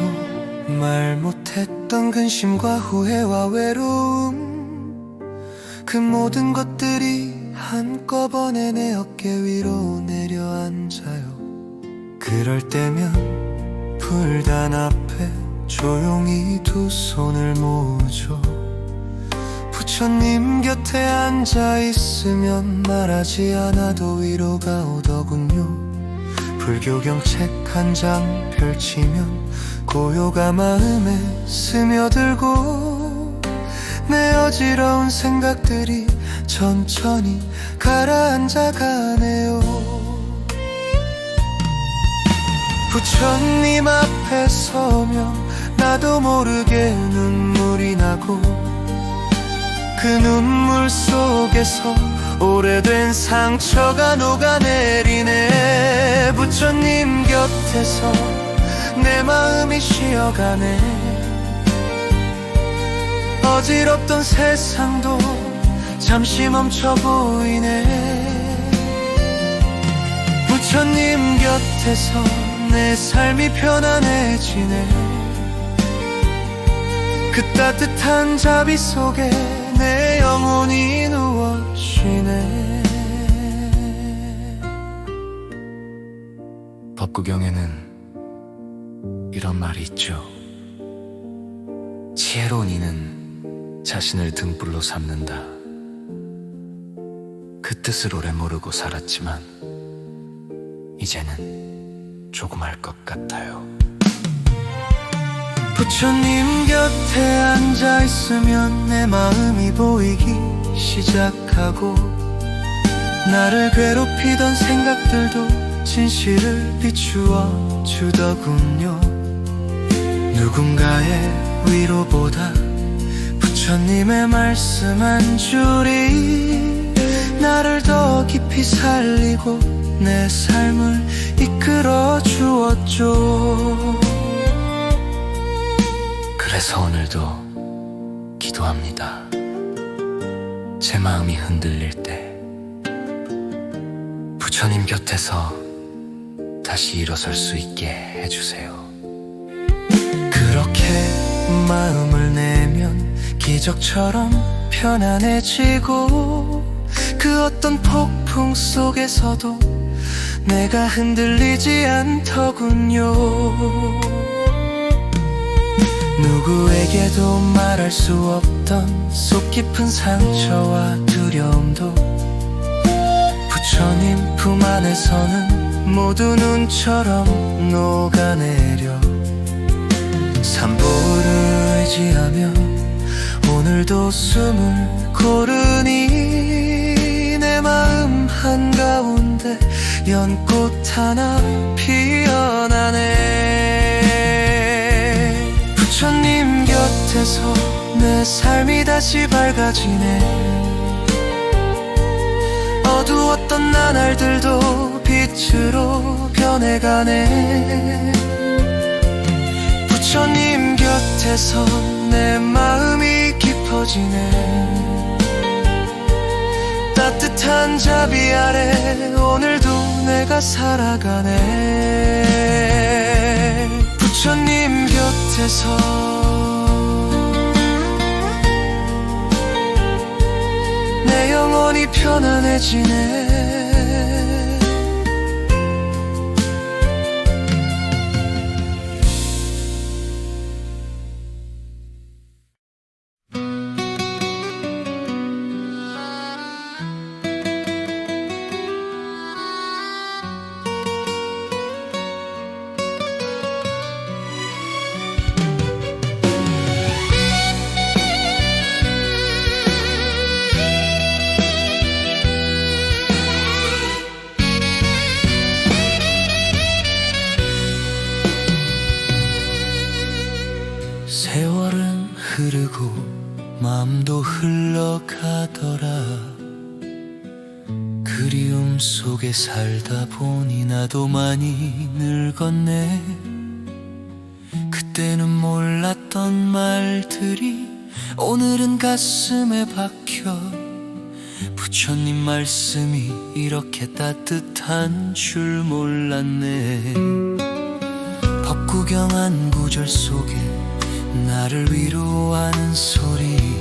말 못했던 근심과 후회와 외로움, 그 모든 것들이 한꺼번에 내 어깨 위로 내려앉아요. 그럴 때면 불단 앞에 조용히 두 손을 모으죠. 부처님 곁에 앉아있으면 말하지 않아도 위로가 오더군요. 불교경 책 한 장 펼치면 고요가 마음에 스며들고 내 어지러운 생각들이 천천히 가라앉아 가네요. 부처님 앞에 서면 나도 모르게 눈물이 나고 그 눈물 속에서 오래된 상처가 녹아내리네. 부처님 곁에서 내 마음이 쉬어가네. 어지럽던 세상도 잠시 멈춰 보이네. 부처님 곁에서 내 삶이 편안해지네. 그 따뜻한 자비 속에 내 영혼이 누워 쉬네. 법구경에는 이런 말이 있죠. 지혜로운 이는 자신을 등불로 삼는다. 그 뜻을 오래 모르고 살았지만 이제는 조금 알 것 같아요. 부처님 곁에 앉아있으면 내 마음이 보이기 시작하고 나를 괴롭히던 생각들도 진실을 비추어 주더군요. 누군가의 위로보다 부처님의 말씀 한 줄이 나를 더 깊이 살리고 내 삶을 이끌어 주었죠. 그래서 오늘도 기도합니다. 제 마음이 흔들릴 때 부처님 곁에서 다시 일어설 수 있게 해주세요. 그렇게 마음을 내면 기적처럼 편안해지고 그 어떤 폭풍 속에서도 내가 흔들리지 않더군요. 누구에게도 말할 수 없던 속 깊은 상처와 두려움도 부처님 품 안에서는 모두 눈처럼 녹아내려 삼보를 의지하며 오늘도 숨을 고르니 내 마음 한가운데 연꽃 하나 피어나네. 부처님 곁에서 내 삶이 다시 밝아지네. 어두웠던 나날들도 빛으로 변해가네. 부처님 곁에서 내 마음이 깊어지네. 따뜻한 자비 아래 오늘도 내가 살아가네. 부처님 곁에서 내 영혼이 편안해지네. 세월은 흐르고 마음도 흘러가더라. 그리움 속에 살다 보니 나도 많이 늙었네. 그때는 몰랐던 말들이 오늘은 가슴에 박혀 부처님 말씀이 이렇게 따뜻한 줄 몰랐네. 법구경한 구절 속에 나를 위로하는 소리.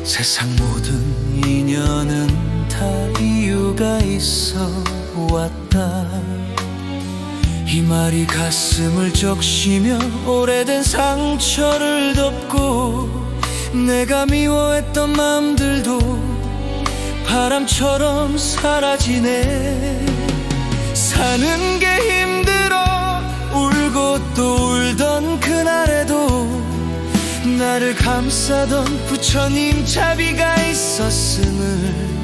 세상 모든 인연은 다 이유가 있어 왔다. 이 말이 가슴을 적시며 오래된 상처를 덮고 내가 미워했던 마음들도 바람처럼 사라지네. 사는 게 힘들어 울고 또 울던 그날에도 나를 감싸던 부처님 자비가 있었음을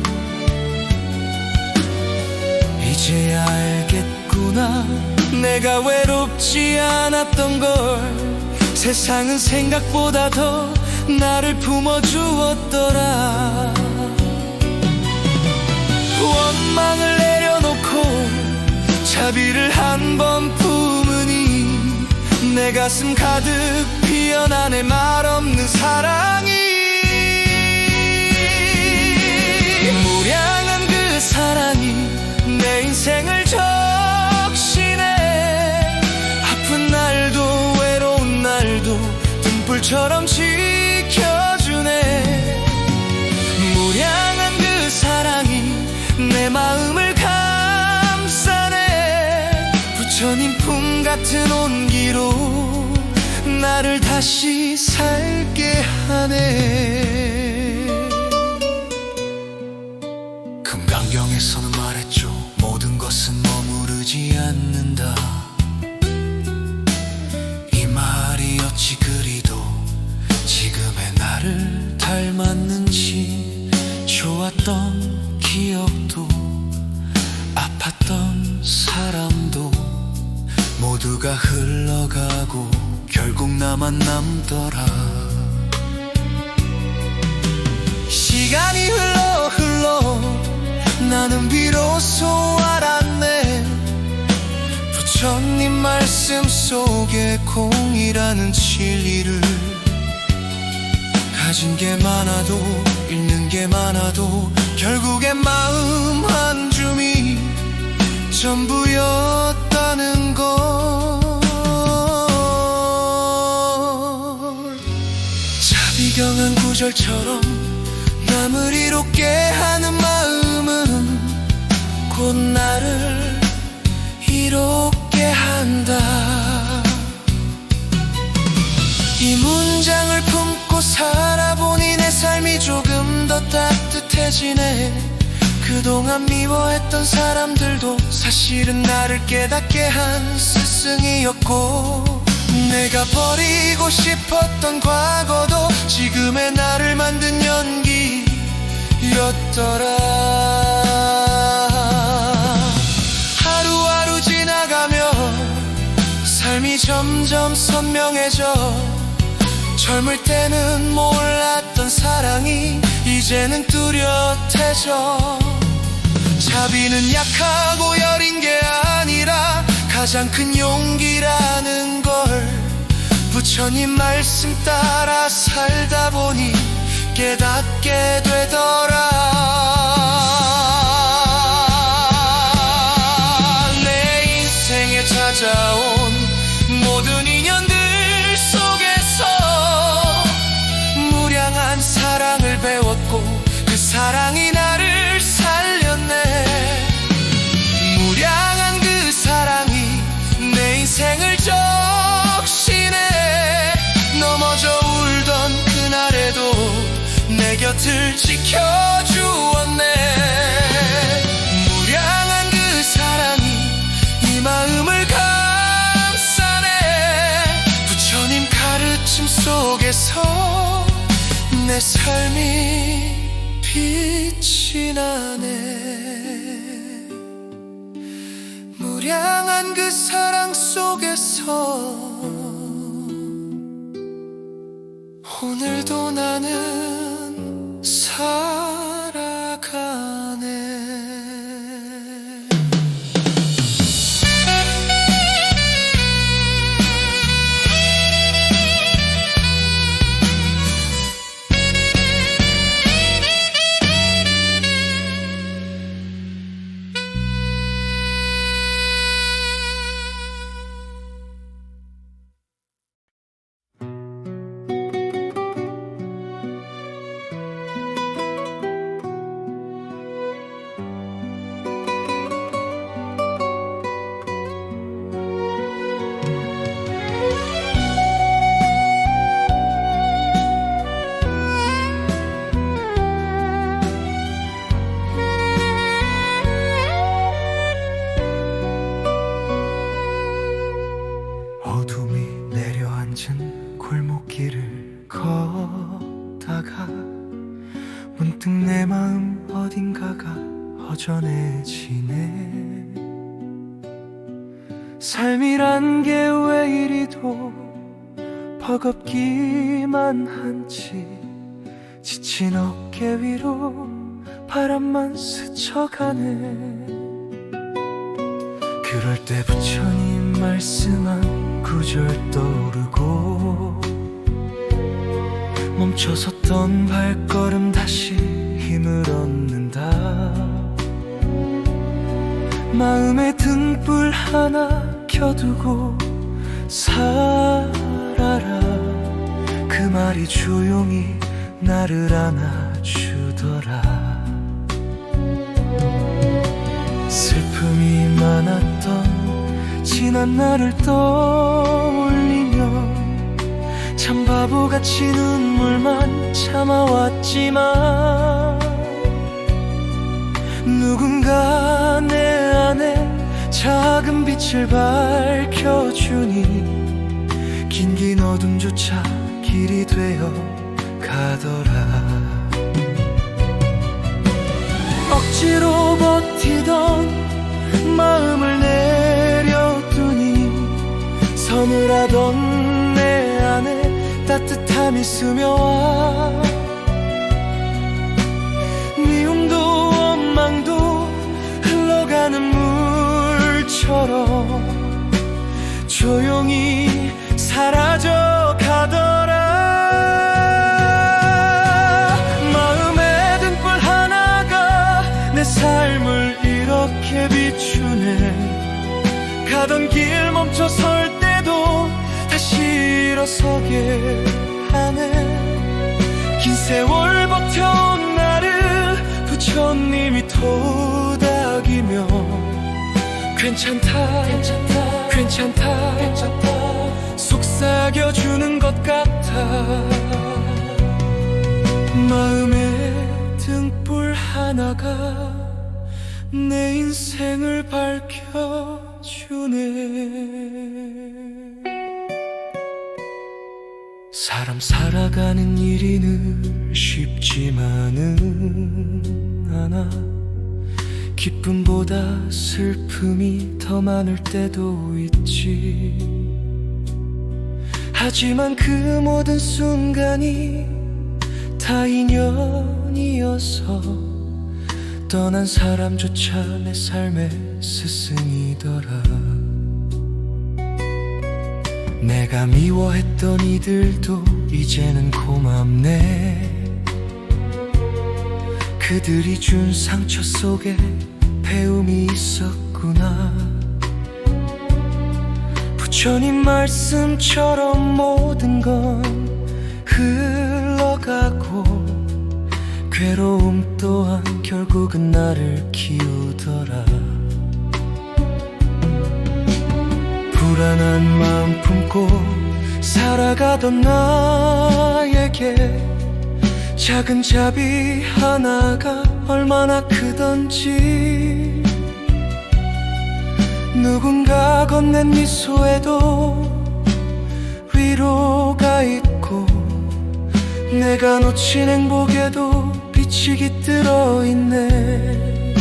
이제야 알겠구나. 내가 외롭지 않았던 걸. 세상은 생각보다 더 나를 품어주었더라. 원망을 내려놓고 자비를 한 번 품으니 내 가슴 가득 피어나네. 말없는 사랑이 무량한 그 사랑이 내 인생을 적시네. 아픈 날도 외로운 날도 등불처럼 지켜주네. 무량한 그 사랑이 내 마음을 감싸네. 부처님 품 같은 온기로 나를 다시 살게 하네. 금강경에서는 말했죠. 모든 것은 머무르지 않는다. 이 말이 어찌 그리도 지금의 나를 닮았는지. 좋았던 기억도 아팠던 사람도 모두가 흘러가고 결국 나만 남더라. 시간이 흘러 나는 비로소 알았네. 부처님 말씀 속에 공이라는 진리를 가진 게 많아도 잃는 게 많아도 결국엔 마음 한 줌이 전부였다는 걸. 자비경한 구절처럼 남을 이롭게 하는 마음은 곧 나를 이롭게 한다. 이 문장을 품고 살아보니 내 삶이 조금 더 따뜻해지네. 그동안 미워했던 사람들도 사실은 나를 깨닫게 한 스승이었고, 내가 버리고 싶었던 과거도 지금의 나를 만든 연기였더라. 하루하루 지나가며 삶이 점점 선명해져. 젊을 때는 몰랐던 사랑이 이제는 뚜렷해져. 자비는 약하고 여린 게 아니라 가장 큰 용기라는 걸 부처님 말씀 따라 살다 보니 깨닫게 되더라. 내 인생에 찾아온 모든 인연들 속에서 무량한 사랑을 배웠고 그 사랑이 나를 살렸네. 무량한 그 사랑이 내 인생을 적시네. 넘어져 울던 그날에도 내 곁을 지켜주었네. 무량한 그 사랑이 이 마음을 감싸네. 부처님 가르침 속에서 내 삶이 빛이 나네. 무량한 그 사랑 속에서 오늘도 나는 살아가네. 어둠이 내려앉은 골목길을 걷다가 문득 내 마음 어딘가가 허전해지네. 삶이란 게 왜 이리도 버겁기만 한지 지친 어깨 위로 바람만 스쳐가네. 그럴 때 부처님 말씀한 구절 떠오르고 멈춰섰던 발걸음 다시 힘을 얻는다. 마음에 등불 하나 켜두고 살아라. 그 말이 조용히 나를 안아주더라. 슬픔이 많았던 지난 날을 떠올리며 참 바보같이 눈물만 참아왔지만 누군가 내 안에 작은 빛을 밝혀주니 긴긴 어둠조차 길이 되어 가더라. 억지로 버티던 마음을 내려두니 서늘하던 내 안에 따뜻함이 스며와 미움도 원망도 흘러가는 물처럼 조용히 사라져 가더라. 마음에 등불 하나가 내 삶을 이렇게 비추네. 가던 길 멈춰 설 때도 다시 일어서게 하네. 긴 세월 버텨온 나를 부처님이 토닥이며 괜찮다, 괜찮다, 괜찮다, 괜찮다 속삭여주는 것 같아. 마음에 등불 하나가 내 인생을 밝혀주네. 사람 살아가는 일이 늘 쉽지만은 않아. 기쁨보다 슬픔이 더 많을 때도 있지. 하지만 그 모든 순간이 다 인연이어서 떠난 사람조차 내 삶의 스승이더라. 내가 미워했던 이들도 이제는 고맙네. 그들이 준 상처 속에 배움이 있었구나. 부처님 말씀처럼 모든 건 흘러가고 괴로움 또한 결국은 나를 키우더라. 불안한 마음 품고 살아가던 나에게 작은 자비 하나가 얼마나 크던지. 누군가 건넨 미소에도 위로가 있고 내가 놓친 행복에도 빛이 깃들어 있네.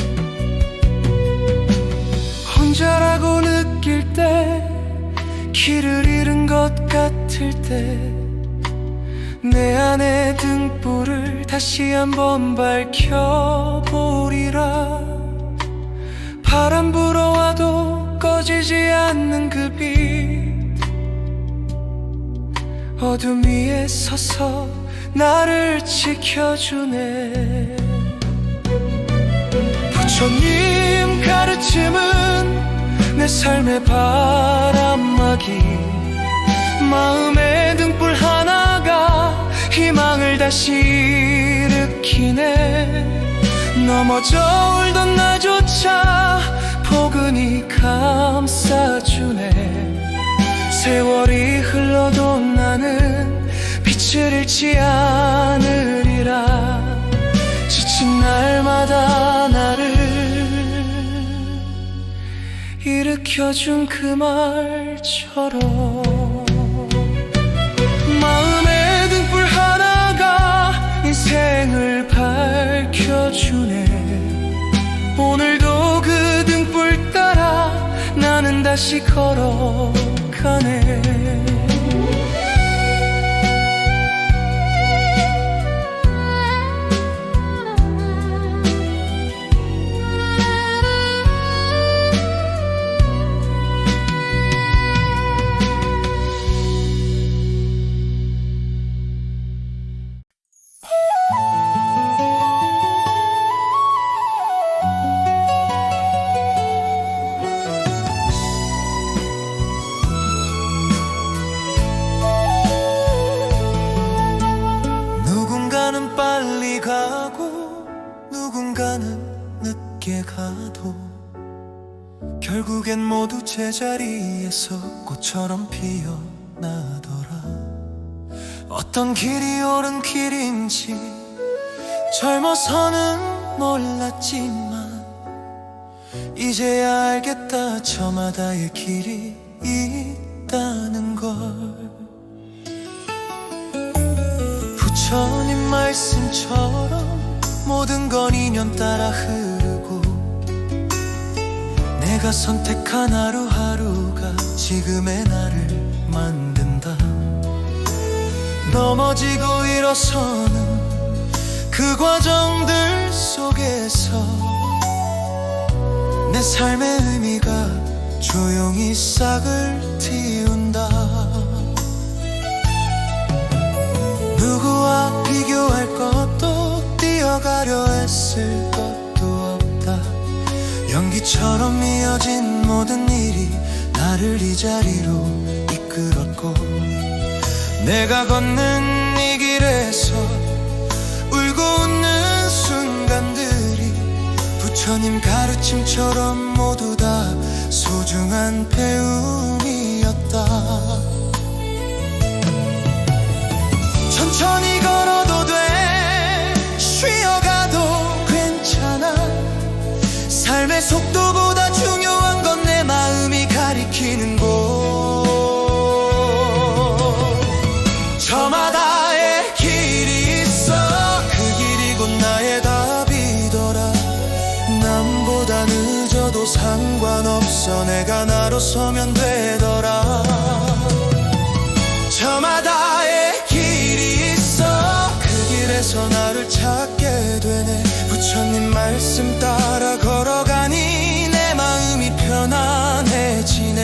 혼자라고 느낄 때, 길을 잃은 것 같을 때 내 안의 등불을 다시 한번 밝혀보리라. 바람 불어와도 꺼지지 않는 그 빛, 어둠 위에 서서 나를 지켜주네. 부처님 가르침은 내 삶의 바람막이. 마음의 등불 하나가 희망을 다시 일으키네. 넘어져 울던 나조차 포근히 감싸주네. 세월이 흘러도 나는 빛을 잃지 않으리라. 지친 날마다 나를 일으켜준 그 말처럼 마음의 등불 하나가 인생을 밝혀주네. 오늘도 그 등불 따라 나는 다시 걸어가네. 누군가는 늦게 가도 결국엔 모두 제자리에서 꽃처럼 피어나더라. 어떤 길이 옳은 길인지 젊어서는 몰랐지만 이제야 알겠다. 저마다의 길이 있다는 걸. 부처님 말씀처럼 모든 건 인연 따라 흐르고 내가 선택한 하루하루가 지금의 나를 만든다. 넘어지고 일어서는 그 과정들 속에서 내 삶의 의미가 조용히 싹을 틔운다. 누구와 비교할 것도 뛰어가려 애쓸 것도 없다. 연기처럼 이어진 모든 일이 나를 이 자리로 이끌었고, 내가 걷는 이 길에서 울고 웃는 순간들이 부처님 가르침처럼 모두 다 소중한 배움이었다. 천천히 걸어도 돼, 쉬어가도 괜찮아. 삶의 속도보다 중요한 건 내 마음이 가리키는 곳. 저마다의 길이 있어. 그 길이 곧 나의 답이더라. 남보다 늦어도 상관없어. 내가 나로 서면 되더라. 저마다의 길이 있어. 그 길에서 나를 찾게 되네. 부처님 말씀 따라 걸어가니 내 마음이 편안해지네.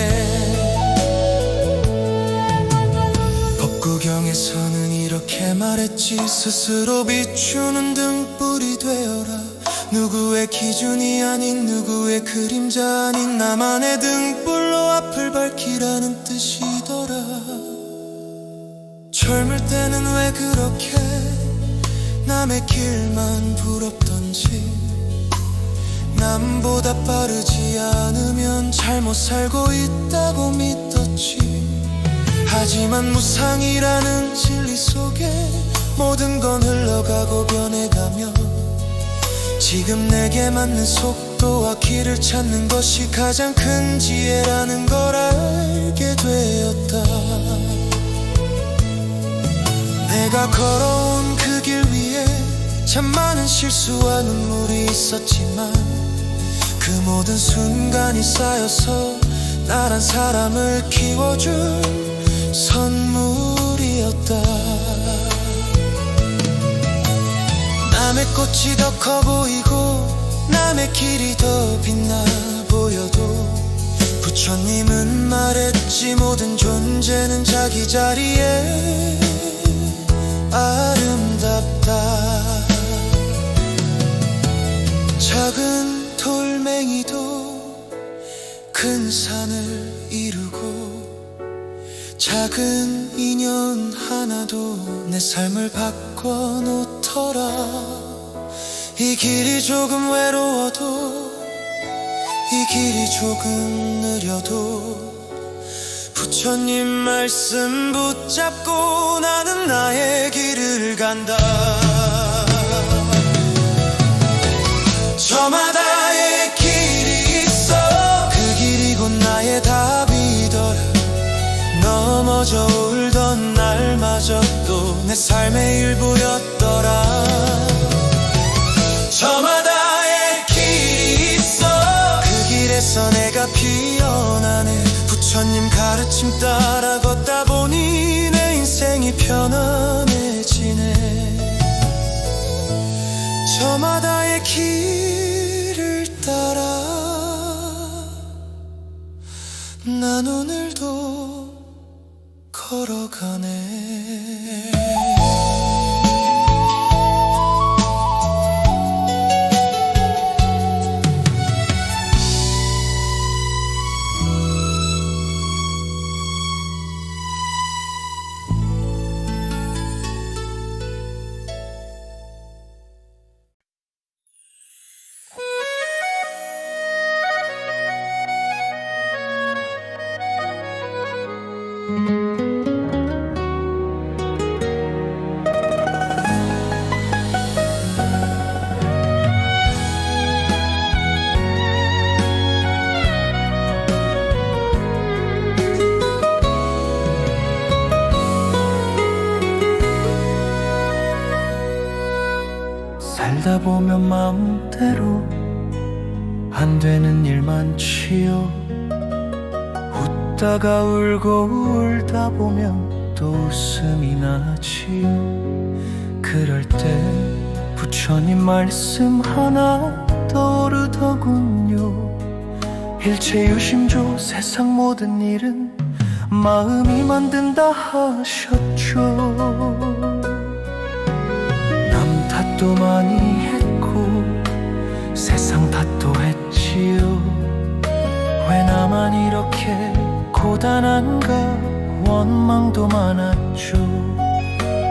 법구경에서는 이렇게 말했지. 스스로 비추는 등불이 되어라. 누구의 기준이 아닌, 누구의 그림자 아닌, 나만의 등불로 앞을 밝히라는 뜻이더라. 젊을 때는 왜 그렇게 남의 길만 부럽던지, 남보다 빠르지 않으면 잘못 살고 있다고 믿었지. 하지만 무상이라는 진리 속에 모든 건 흘러가고 변해가며, 지금 내게 맞는 속도와 길을 찾는 것이 가장 큰 지혜라는 걸 알게 되었다. 내가 걸어온 그 길 위에 참 많은 실수와 눈물이 있었지만, 그 모든 순간이 쌓여서 나란 사람을 키워준 선물이었다. 남의 꽃이 더 커 보이고 남의 길이 더 빛나 보여도, 부처님은 말했지. 모든 존재는 자기 자리에 아름답다. 작은 돌멩이도 큰 산을 이루고, 작은 인연 하나도 내 삶을 바꿔놓더라. 이 길이 조금 외로워도, 이 길이 조금 느려도, 부처님 말씀 붙잡고 나는 나의 길을 간다. 저마다의 길이 있어. 그 길이 곧 나의 답이더라. 넘어져 울던 날마저도 내 삶의 일부였더라. 저마다의 길이 있어. 그 길에서 내가 피어나네. 부처님 가르침 따라 걷다 보니 내 인생이 편안해지네. 저마다의 길을 따라 난 오늘도 걸어가네. 살다 보면 마음대로 안 되는 일 많지요. 웃다가 울고 울다 보면 또 웃음이 나지요. 그럴 때 부처님 말씀 하나 떠오르더군요. 일체유심조 세상 모든 일은 마음이 만든다 하셨죠. 남 탓도 많이 했고 세상 탓도 했지요. 왜 나만 이렇게 고단한가 원망도 많았죠.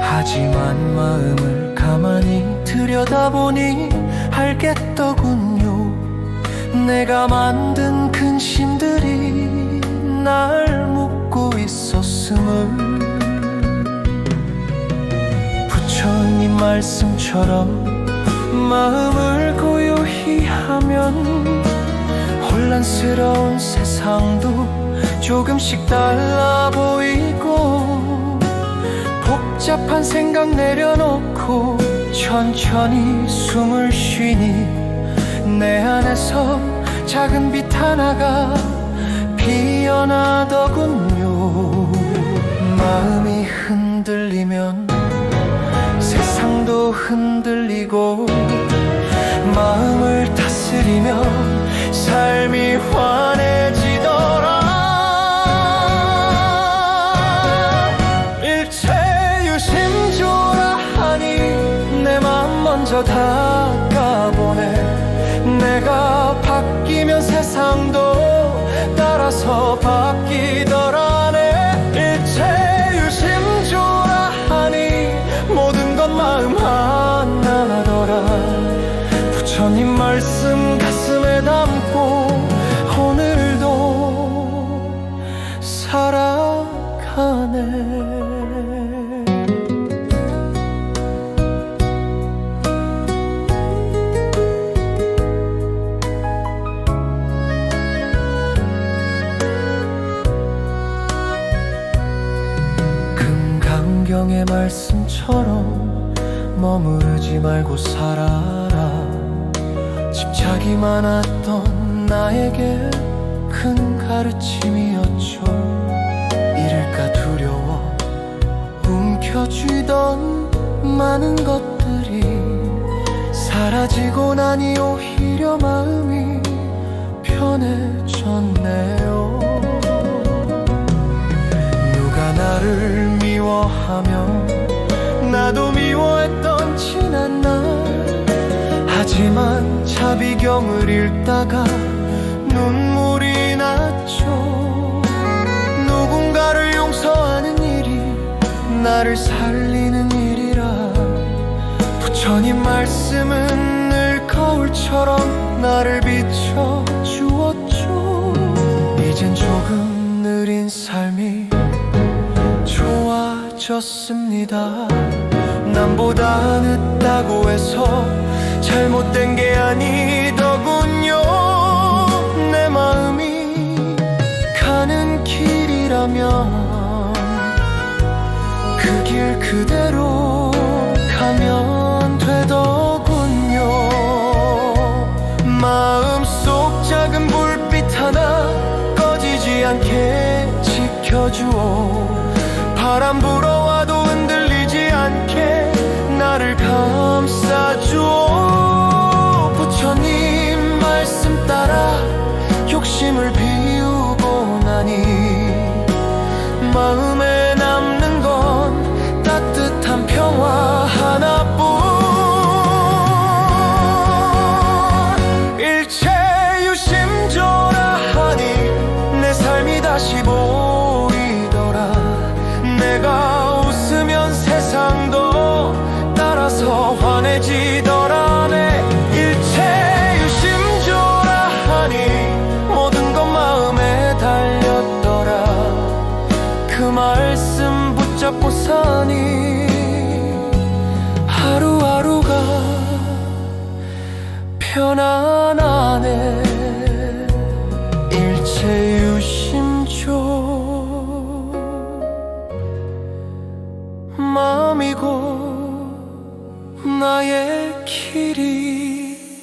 하지만 마음을 가만히 들여다보니 알겠더군요. 내가 만든 근심들이 날 묶고 있었음을. 부처님 말씀처럼 마음을 고요히 하면 혼란스러운 세상도 조금씩 달라 보이고, 복잡한 생각 내려놓고 천천히 숨을 쉬니 내 안에서 작은 빛 하나가 피어나더군요. 마음이 흔들리면 세상도 흔들리고, 마음을 다스리면 삶이 환해지더라. 일체유심조라 하니 내 맘 먼저 닦아보네. 내가 바뀌면 세상도 따라서 바뀌더라네. 일체유심조라 하니 모든 건 마음 하나더라. 부처님 말씀 가슴에 담고 오늘도 살아가네. 금강경의 말씀처럼 머무르지 말고 살아라. 집착이 많았던 나에게 큰 가르침이었죠. 잃을까 두려워 움켜쥐던 많은 것들이 사라지고 나니 오히려 마음이 편해졌네요. 누가 나를 미워하면 나도 미워했던 지난 날. 하지만 자비경을 읽다가 눈물이 났죠. 누군가를 용서하는 일이 나를 살리는 일이라. 부처님 말씀은 늘 거울처럼 나를 비춰주었죠. 이젠 조금 느린 삶이 좋아졌습니다. 남보다 늦다고 해서 잘못된 게 아니더군요. 내 마음이 가는 길이라면 그 길 그대로 가면 되더군요. 마음속 작은 불빛 하나 꺼지지 않게 지켜주오. 바람 불어와도 흔들리지 않게 나를 감싸주오. 부처님 말씀 따라 욕심을 비우고 나니 마음에 남는 건 따뜻한 평화 하나뿐. 일체유심조라 하니 내 삶이 다시 보이더라. 내가 웃으면 세상도 따라서 환해지더라네. 일체유심조라 하니 모든 건 마음에 달렸더라. 그 말씀 붙잡고 사니 하루하루가 편안하네. 일체유심조 마음이고 나의 길이더라.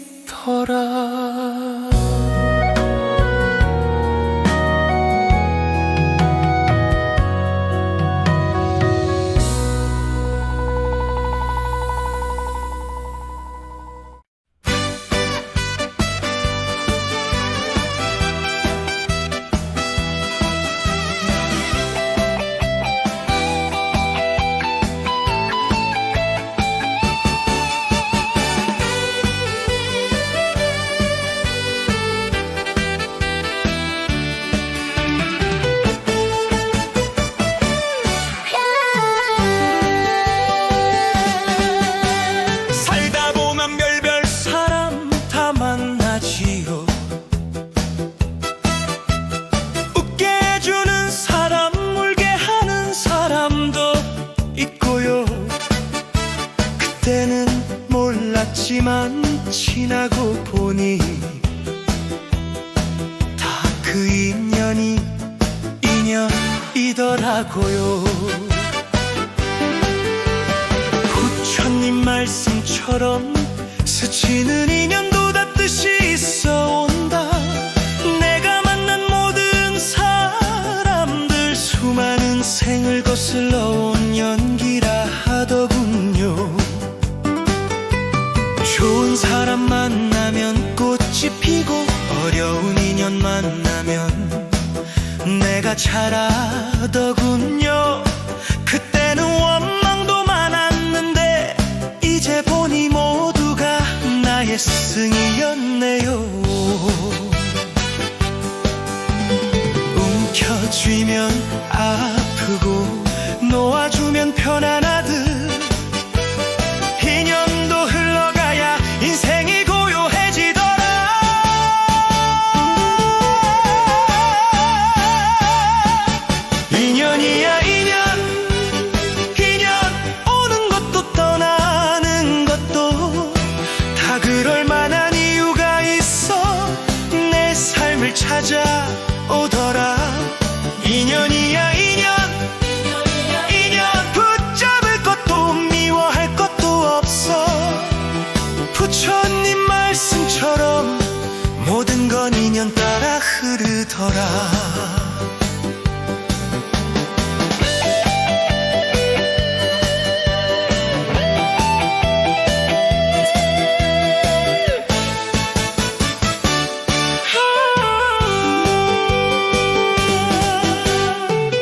그때는 몰랐지만 지나고 보니 다 그 인연이 인연이더라고요. 부처님 말씀처럼 스치는 인연도 다 뜻이 있어 온다. 내가 만난 모든 사람들 수많은 생을 거슬러 온 연기라 하더군요. 좋은 사람 만나면 꽃이 피고 어려운 인연 만나면 내가 잘하더군요. 그때는 원망도 많았는데 이제 보니 모두가 나의 스승이었네요. 움켜쥐면 아프고 놓아주면 편안하듯 인연도 흘러가야 인생이 고요해지더라. 인연이야 인연, 인연 오는 것도 떠나는 것도 다 그럴 만한 이유가 있어 내 삶을 찾아오더라. 인연이야 인연, 인연 붙잡을 것도 미워할 것도 없어. 부처님 말씀처럼 모든 건 인연 따라 흐르더라.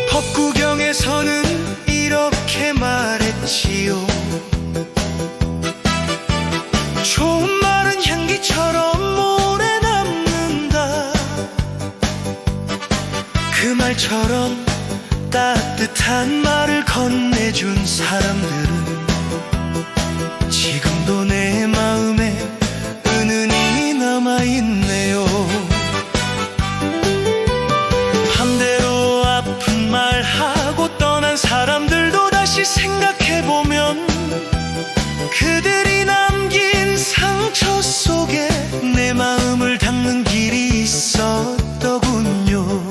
법구경에서는 이렇게 말했지요. 좋은 말은 향기처럼 오래 남는다. 그 말처럼 따뜻한 말을 건네준 사람들은 지금도 내 마음에 은은히 남아있네요. 반대로 아픈 말하고 떠난 사람들도 다시 생각해보면 그들이 남긴 상처 속에 내 마음을 닦는 길이 있었더군요.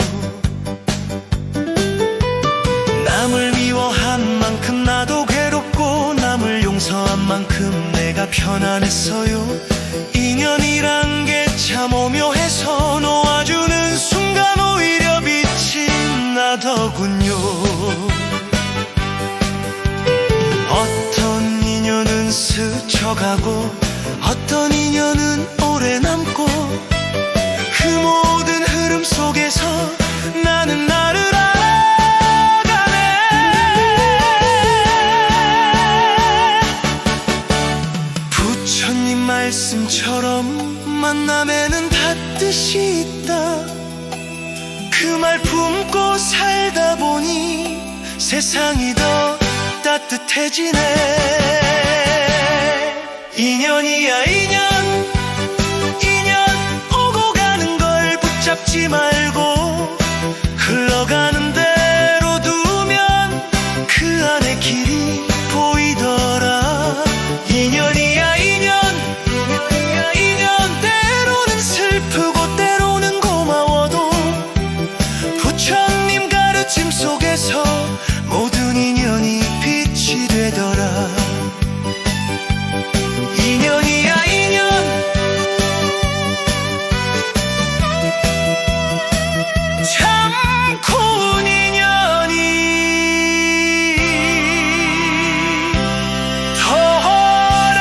남을 미워한 만큼 나도 괴롭고 남을 용서한 만큼 내가 편안했어요. 인연이란 게 참 오묘해서 놓아주는 순간 오히려 빛이 나더군요. 어떤 인연은 스쳐가고 어떤 인연은 오래 남고 그 모든 흐름 속에서 나는 나를 알아가네. 부처님 말씀처럼 만남에는 다 뜻이 있다. 그 말 품고 살다 보니 세상이 더 따뜻해지네. 인연이야 인연, 인연 오고 가는 걸 붙잡지 말고 흘러가는 대로 두면 그 안에 길이 보이더라. 인연이야 인연, 인연이야 인연 때로는 슬프고 때로는 고마워도 부처님 가르침 속에서 모든 인연이 빛이 되더라. 인연이야 인연, 참 고운 인연이 더라.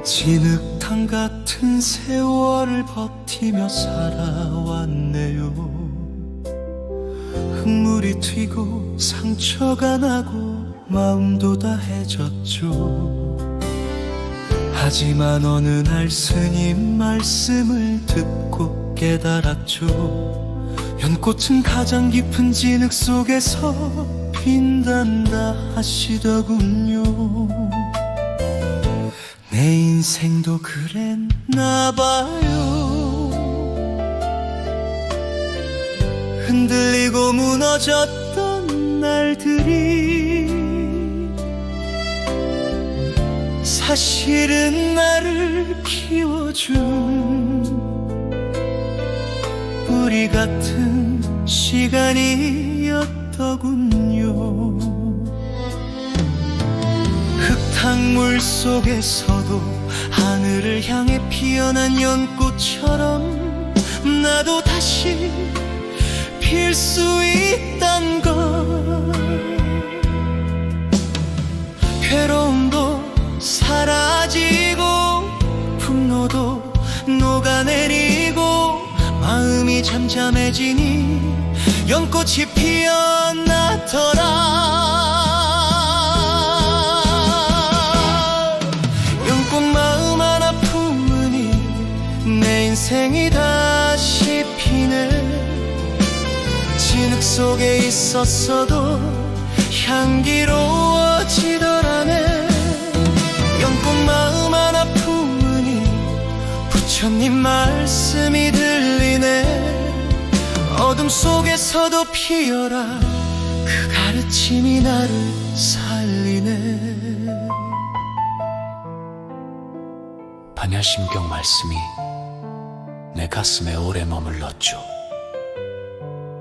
진흙탕 같은 세월을 버티며 살아왔네요. 눈물이 튀고 상처가 나고 마음도 다해졌죠. 하지만 어느 날 스님 말씀을 듣고 깨달았죠. 연꽃은 가장 깊은 진흙 속에서 핀단다 하시더군요. 내 인생도 그랬나 봐요. 흔들리고 무너졌던 날들이 사실은 나를 키워준 우리 같은 시간이었더군요. 흙탕물 속에서도 하늘을 향해 피어난 연꽃처럼 나도 다시 필 수 있단 걸. 괴로움도 사라지고 분노도 녹아내리고 마음이 잠잠해지니 연꽃이 피어나더라. 연꽃 마음 하나 품으니 내 인생이 다시 피네. 진흙 속에 있었어도 향기로워지더라네. 연꽃 마음 하나 품으니 부처님 말씀이 들리네. 어둠 속에서도 피어라, 그 가르침이 나를 살리네. 반야심경 말씀이 내 가슴에 오래 머물렀죠.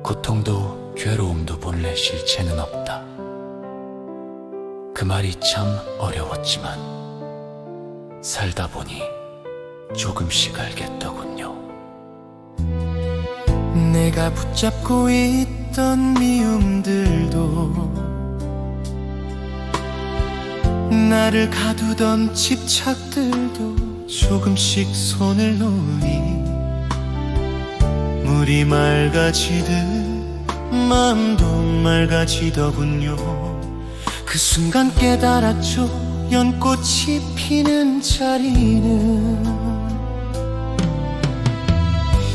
고통도 괴로움도 본래 실체는 없다. 그 말이 참 어려웠지만 살다 보니 조금씩 알겠더군요. 내가 붙잡고 있던 미움들도 나를 가두던 집착들도 조금씩 손을 놓으니 물이 맑아지듯 마음도 맑아지더군요. 그 순간 깨달았죠. 연꽃이 피는 자리는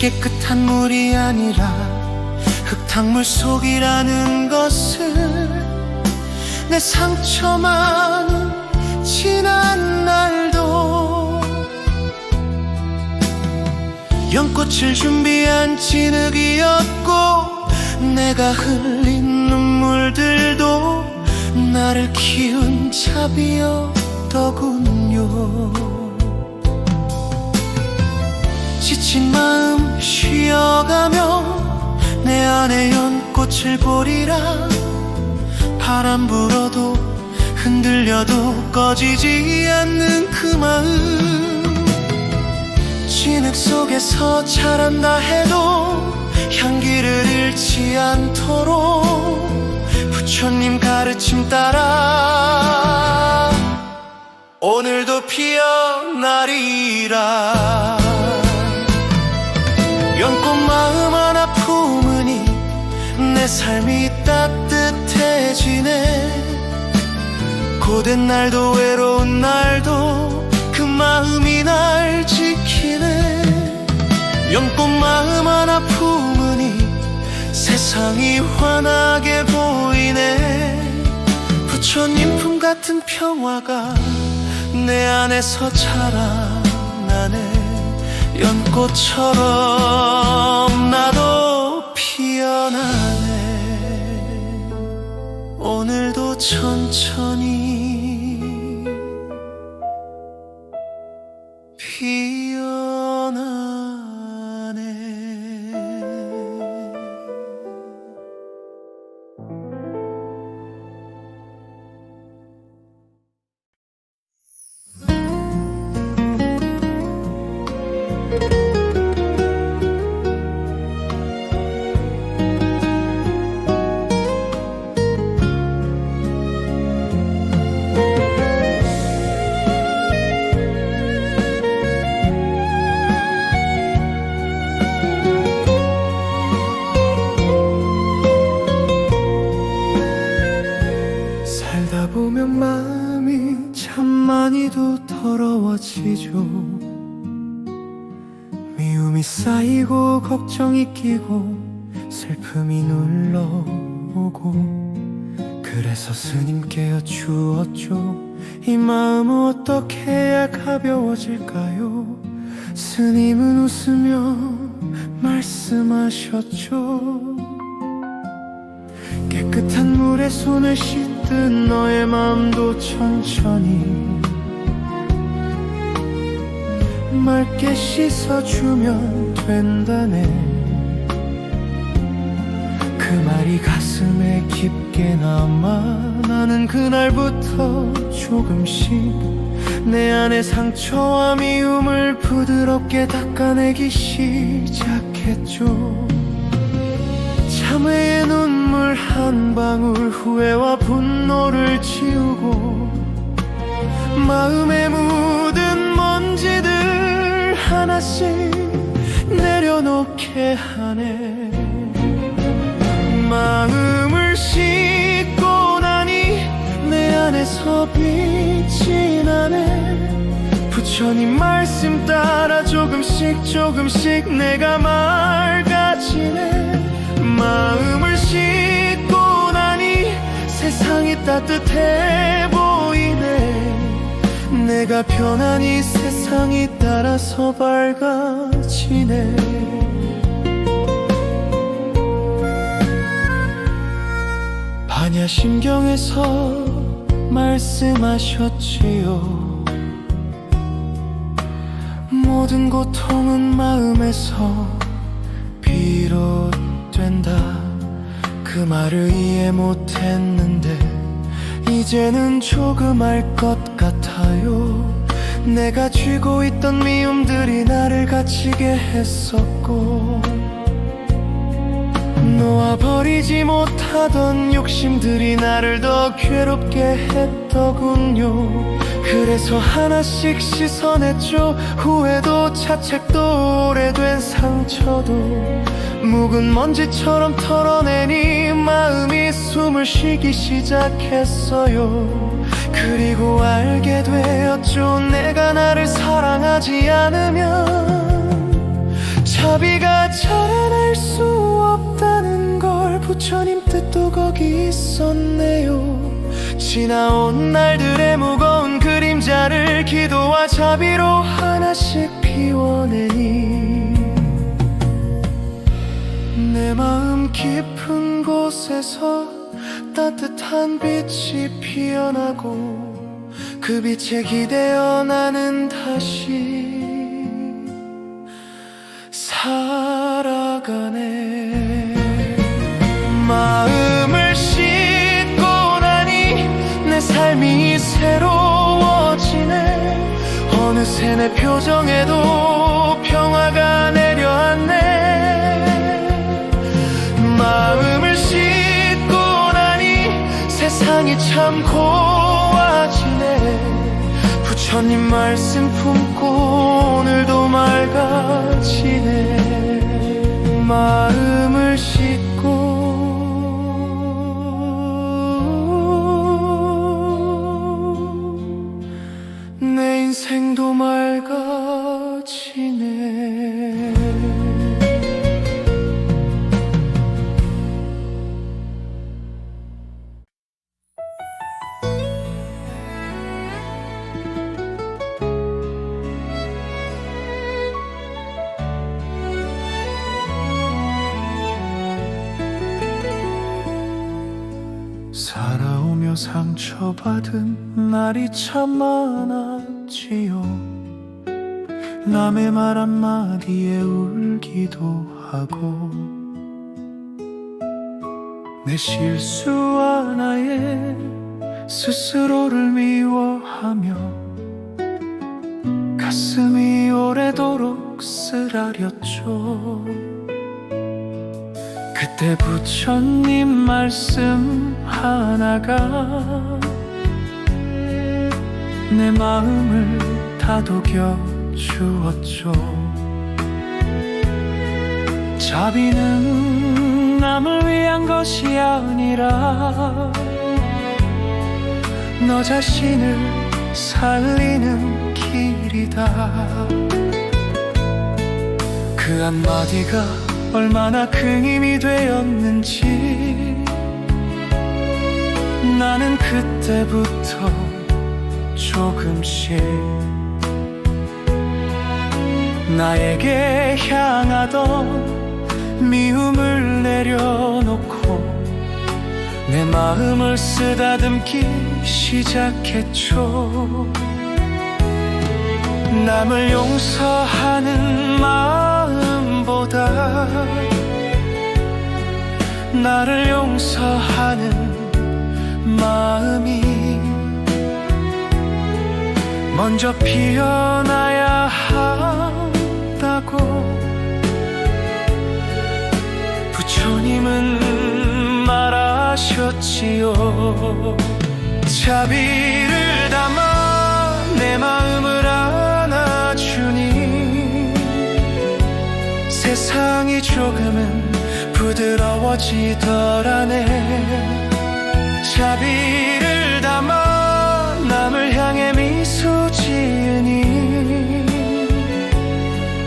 깨끗한 물이 아니라 흙탕물 속이라는 것을 내 상처 많은 지난 날도 연꽃을 준비한 진흙이었고 내가 흘린 눈물들도 나를 키운 자비였더군요. 지친 마음 쉬어가며 내 안에 연꽃을 보리라. 바람 불어도 흔들려도 꺼지지 않는 그 마음. 진흙 속에서 자란다 해도 향기를 잃지 않도록 부처님 가르침 따라 오늘도 피어나리라. 연꽃 마음 하나 품으니 내 삶이 따뜻해지네. 고된 날도 외로운 날도 그 마음이 날 지키네. 연꽃 마음 하나 품으니 세상이 환하게 보이네. 부처님 품 같은 평화가 내 안에서 자라나네. 연꽃처럼 나도 피어나네. 오늘도 천천히 피어나네. 느끼죠. 미움이 쌓이고 걱정이 끼고 슬픔이 눌러오고 그래서 스님께 여쭈었죠. 이 마음 어떻게 해야 가벼워질까요? 스님은 웃으며 말씀하셨죠. 깨끗한 물에 손을 씻듯 너의 마음도 천천히 맑게 씻어주면 된다네. 그 말이 가슴에 깊게 남아 나는 그날부터 조금씩 내 안의 상처와 미움을 부드럽게 닦아내기 시작했죠. 참회의 눈물 한 방울 후회와 분노를 지우고 마음에 묻은 먼지들 하나씩 내려놓게 하네. 마음을 씻고 나니 내 안에서 빛이 나네. 부처님 말씀 따라 조금씩 조금씩 내가 맑아지네. 마음을 씻고 나니 세상이 따뜻해 보이네. 내가 편안히 세상이 따라서 밝아지네. 반야심경에서 말씀하셨지요. 모든 고통은 마음에서 비롯된다. 그 말을 이해 못했는데 이제는 조금 알 것 같아요. 내가 쥐고 있던 미움들이 나를 갇히게 했었고 놓아버리지 못하던 욕심들이 나를 더 괴롭게 했더군요. 그래서 하나씩 씻어냈죠. 후회도 자책도 오래된 상처도 묵은 먼지처럼 털어내니 마음이 숨을 쉬기 시작했어요. 그리고 알게 되었죠. 내가 나를 사랑하지 않으면 자비가 자라날 수 없다는 걸. 부처님 뜻도 거기 있었네요. 지나온 날들의 무거운 그림자를 기도와 자비로 하나씩 피워내니 내 마음 깊은 곳에서 따뜻한 빛이 피어나고 그 빛에 기대어 나는 다시 살아가네. 마음을 씻고 나니 내 삶이 새로워지네. 어느새 내 표정에도 평화가 내려앉네. 마음을 씻고 나니 세상이 참 고와지네. 부처님 말씀 품고 오늘도 맑아지네. 마음을 씻고 내 인생도 맑아지네. 살아오며 상처받은 날이 참 많았지요. 남의 말 한마디에 울기도 하고 내 실수 하나에 스스로를 미워하며 가슴이 오래도록 쓰라렸죠. 그때 부처님 말씀 하나가 내 마음을 다독여 주었죠. 자비는 남을 위한 것이 아니라 너 자신을 살리는 길 길이다. 그 한마디가 얼마나 큰 힘이 되었는지 나는 그때부터 조금씩 나에게 향하던 미움을 내려놓고 내 마음을 쓰다듬기 시작했죠. 남을 용서하는 마음보다 나를 용서하는 마음이 먼저 피어나야 한다고 부처님은 말하셨지요. 자비를 담아 내 마음을 안아주니 세상이 조금은 부드러워지더라네. 자비를 담아 남을 향해 미소 지으니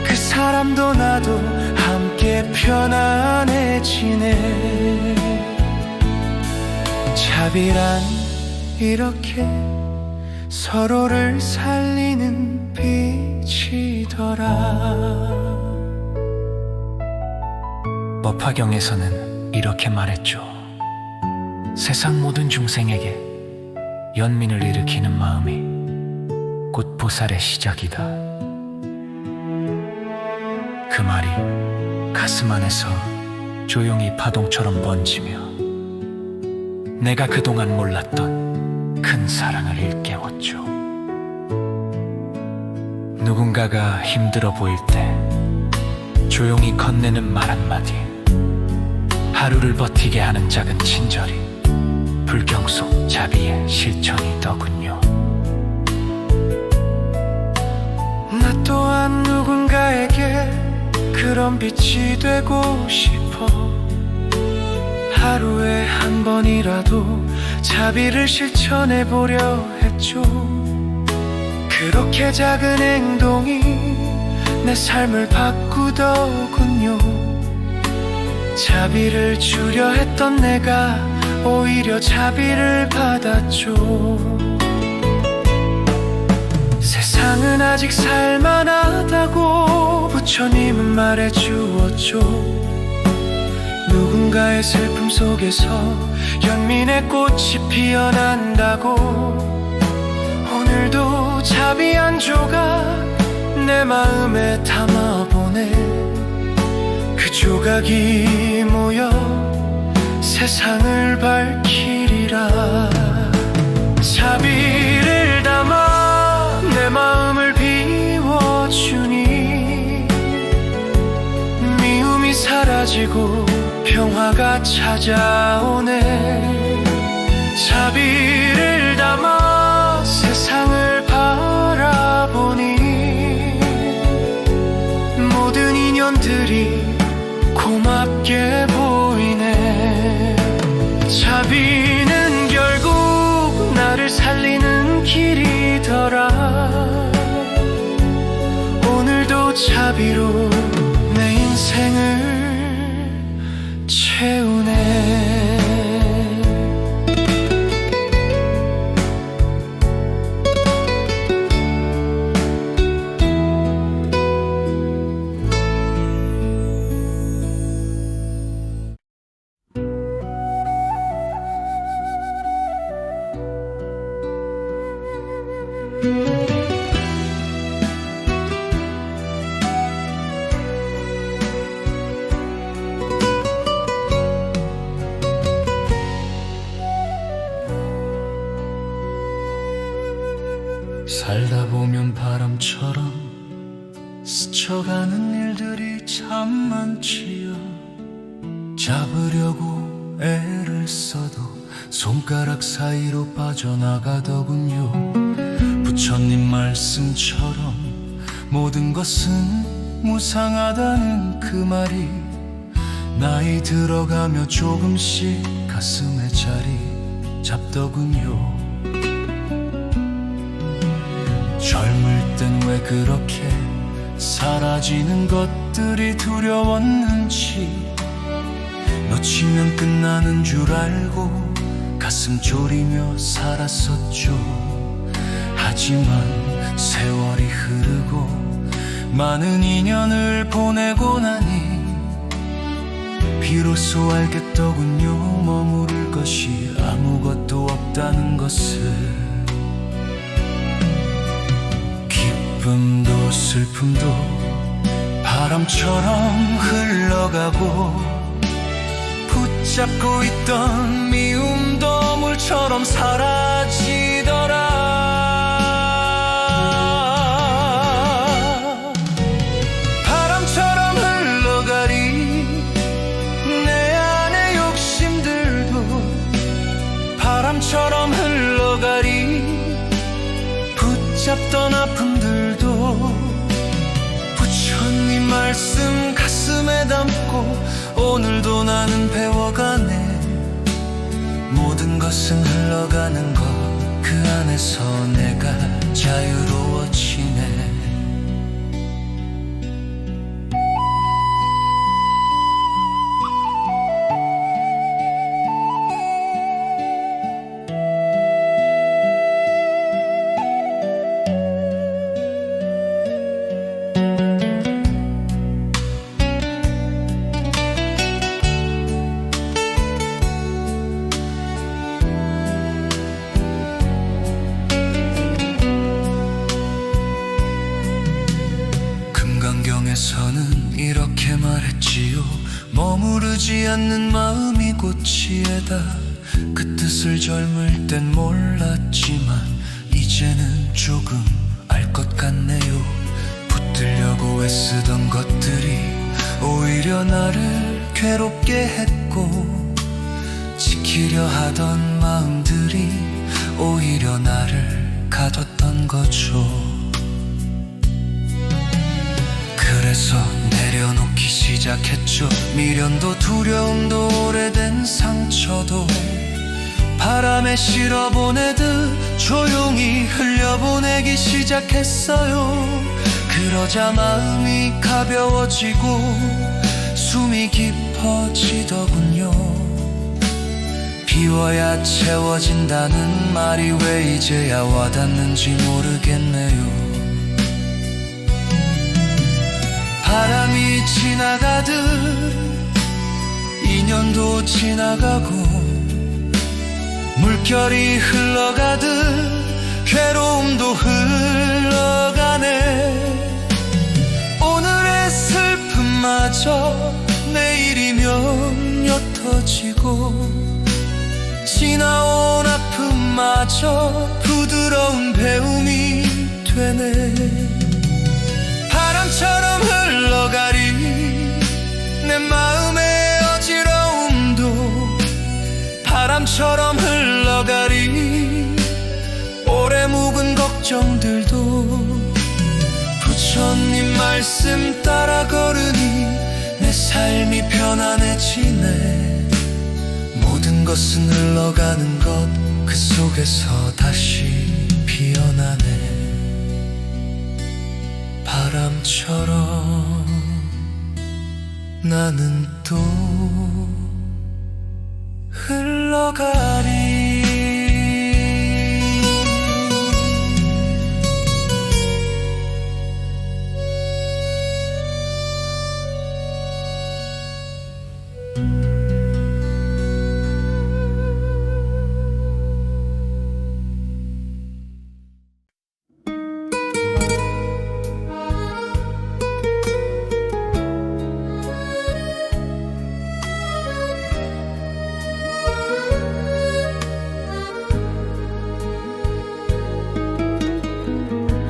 그 사람도 나도 함께 편안해지네. 자비란 이렇게 서로를 살리는 빛이더라. 법화경에서는 이렇게 말했죠. 세상 모든 중생에게 연민을 일으키는 마음이 곧 보살의 시작이다. 그 말이 가슴 안에서 조용히 파동처럼 번지며 내가 그동안 몰랐던 큰 사랑을 일깨웠죠. 누군가가 힘들어 보일 때 조용히 건네는 말 한마디, 하루를 버티게 하는 작은 친절이 불경 속 자비의 실천이더군요. 나 또한 누군가에게 그런 빛이 되고 싶어. 하루에 한 번이라도 자비를 실천해 보려 했죠. 그렇게 작은 행동이 내 삶을 바꾸더군요. 자비를 주려 했던 내가 오히려 자비를 받았죠. 세상은 아직 살만하다고 부처님은 말해주었죠. 누군가의 슬픔 속에서 연민의 꽃이 피어난다고. 오늘도 자비 한 조각 내 마음에 담아보네. 그 조각이 모여 세상을 밝히리라. 자비를 담아 내 마음을 비워주니 미움이 사라지고 평화가 찾아오네. 자비를 담아 세상을 바라보니 모든 인연들이 고맙게 보이네. 자비는 결국 나를 살리는 길이더라. 오늘도 자비로 내 인생을 채우네. 살다 보면 바람처럼 스쳐가는 일들이 참 많지요. 잡으려고 애를 써도 손가락 사이로 빠져나가더군요. 부처님 말씀처럼 모든 것은 무상하다는 그 말이 나이 들어가며 조금씩 가슴에 자리 잡더군요. 젊을 땐 왜 그렇게 사라지는 것들이 두려웠는지, 놓치면 끝나는 줄 알고 가슴 졸이며 살았었죠. 하지만 세월이 흐르고 많은 인연을 보내고 나니 비로소 알겠더군요. 머무를 것이 아무것도 없다는 것을. 기쁨도 슬픔도 바람처럼 흘러가고, 붙잡고 있던 미움도 물처럼 사라지더라. 바람처럼 흘러가리 내 안의 욕심들도, 바람처럼 흘러가리 붙잡던 아픔들도. 부처님 말씀 가슴에 담고 오늘도 나는 배워가네. 모든 것은 흘러가는 것, 그 안에서 내가 자유로워지네. 금강경에서는 이렇게 말했지요. 머무르지 않는 마음이 꽃이에다. 그 뜻을 젊을 땐 몰랐지만 이제는 조금 알 것 같네요. 붙들려고 애쓰던 것들이 오히려 나를 괴롭게 했고, 지키려 하던 마음들이 오히려 나를 가뒀던 거죠. 그래서 내려놓기 시작했죠. 미련도 두려움도 오래된 상처도 바람에 실어보내듯 조용히 흘려보내기 시작했어요. 그러자 마음이 가벼워지고 숨이 깊어지더군요. 비워야 채워진다는 말이 왜 이제야 와닿는지 모르겠네요. 바람이 지나가듯 인연도 지나가고, 물결이 흘러가듯 괴로움도 흘러가네. 오늘의 슬픔마저 내일이면 옅어지고, 지나온 아픔마저 부드러운 배움이 되네. 바람처럼 흘러가리 내 마음의 어지러움도, 바람처럼 흘러가리 오래 묵은 걱정들도. 부처님 말씀 따라 걸으니 내 삶이 편안해지네. 모든 것은 흘러가는 것, 그 속에서 다시 피어나네. 바람처럼 나는 또 흘러가리.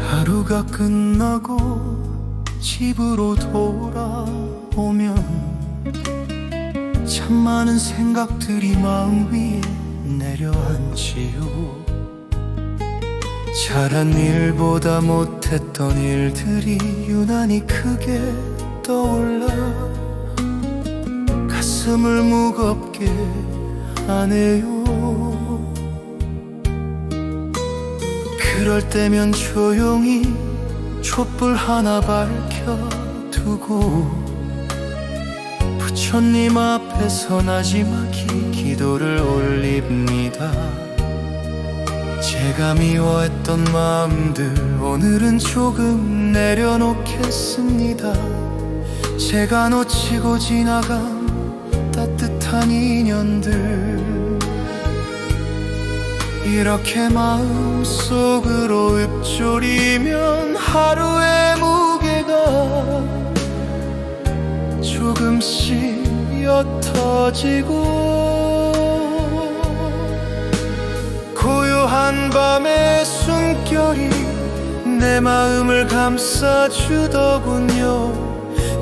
하루가 끝나고 집으로 돌아오면 참 많은 생각들이 마음 위에 내려앉지요. 잘한 일보다 못했던 일들이 유난히 크게 떠올라 가슴을 무겁게 하네요. 그럴 때면 조용히 촛불 하나 밝혀두고 부처님 앞에서 나지막히 기도를 올립니다. 제가 미워했던 마음들 오늘은 조금 내려놓겠습니다. 제가 놓치고 지나간 따뜻한 인연들 이렇게 마음속으로 읊조리면 하루의 무게가 조금씩 옅어지고 고요한 밤의 숨결이 내 마음을 감싸주더군요.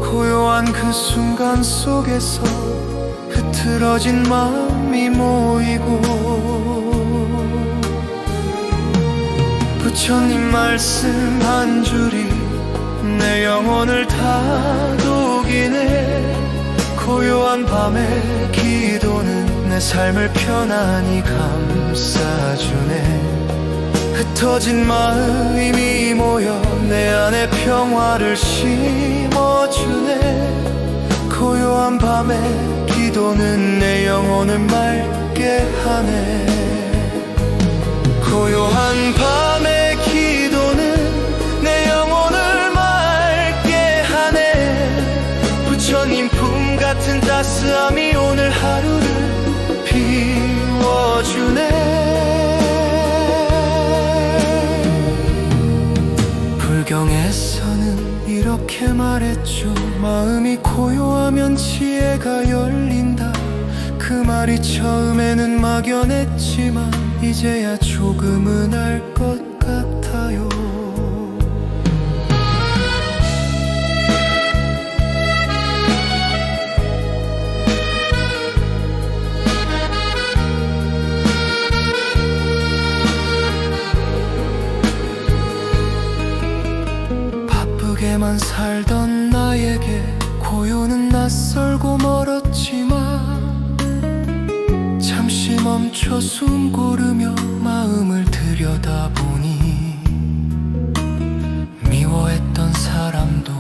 고요한 그 순간 속에서 흐트러진 마음이 모이고 부처님 말씀 한 줄이 내 영혼을 다독이네. 고요한 밤의 기도는 내 삶을 편안히 감싸주네. 흩어진 마음이 모여 내 안에 평화를 심어주네. 고요한 밤의 기도는 내 영혼을 맑게 하네. 고요한 밤의 기도는 내 영혼을 맑게 하네. 부처님 품 같은 따스함이 오늘 하루를 비워주네. 불경에서는 이렇게 말했죠. 마음이 고요하면 지혜가 열린다. 그 말이 처음에는 막연했지만 이제야 조금은 알 것 같아요. 바쁘게만 살던 나에게 고요는 낯설고 멀었지만 잠시 멈춰 숨 고르며 마음을 들여다보니 미워했던 사람도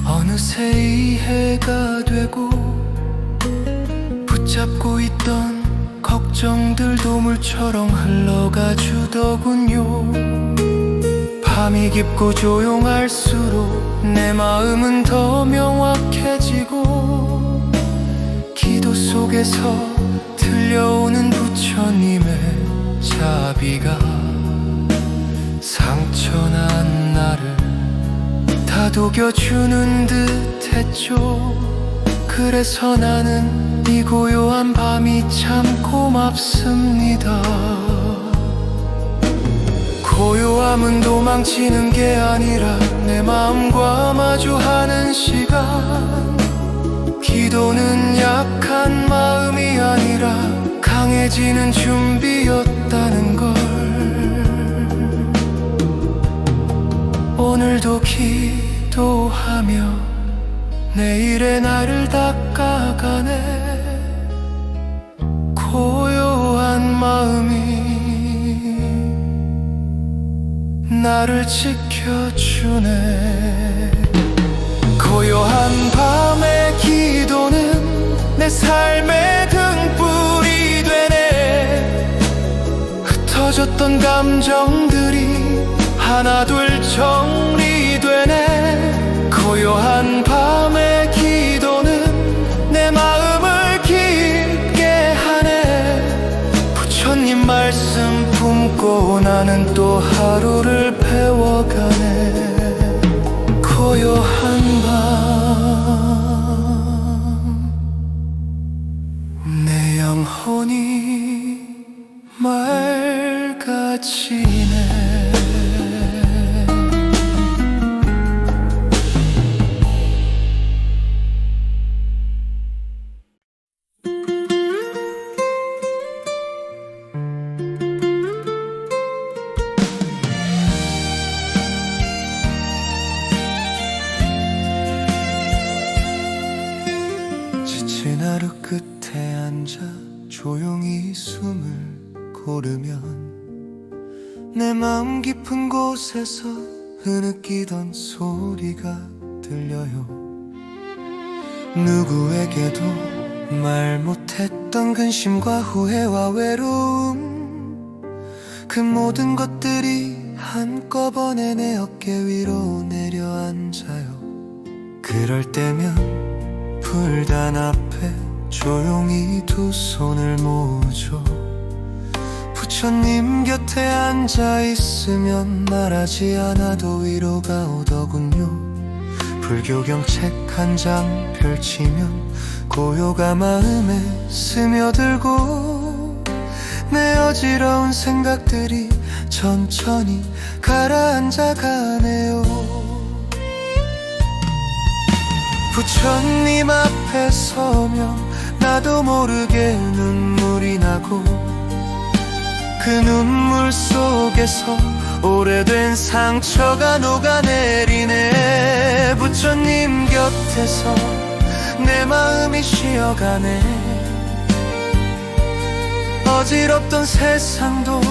어느새 이해가 되고 붙잡고 있던 걱정들도 물처럼 흘러가 주더군요. 밤이 깊고 조용할수록 내 마음은 더 명확해지고 기도 속에서 들려오는 부처님의 자비가 상처난 나를 다독여주는 듯 했죠. 그래서 나는 이 고요한 밤이 참 고맙습니다. 고요함은 도망치는 게 아니라 내 마음과 마주하는 시간. 기도는 약한 마음이 아니라 강해지는 준비였다는 걸 오늘도 기도하며 내일의 나를 닦아가네. 고요한 마음이 나를 지켜주네. 고요한 밤의 기도는 내 삶의 등불이 되네. 흩어졌던 감정들이 하나둘 정리되네. 고요한 밤의 기도는 내 마음을 깊게 하네. 부처님 말씀 품고 나는 또 하루를 배워가네. 고요한 밤 내 영혼이 맑아지네. 지친 하루 끝에 앉아 조용히 숨을 고르면 내 마음 깊은 곳에서 흐느끼던 소리가 들려요. 누구에게도 말 못했던 근심과 후회와 외로움, 그 모든 것들이 한꺼번에 내 어깨 위로 내려앉아요. 그럴 때면 불단 앞에 조용히 두 손을 모으죠. 부처님 곁에 앉아 있으면 말하지 않아도 위로가 오더군요. 불교경 책 한 장 펼치면 고요가 마음에 스며들고 내 어지러운 생각들이 천천히 가라앉아 가네요. 부처님 앞에 서면 나도 모르게 눈물이 나고 그 눈물 속에서 오래된 상처가 녹아내리네. 부처님 곁에서 내 마음이 쉬어가네. 어지럽던 세상도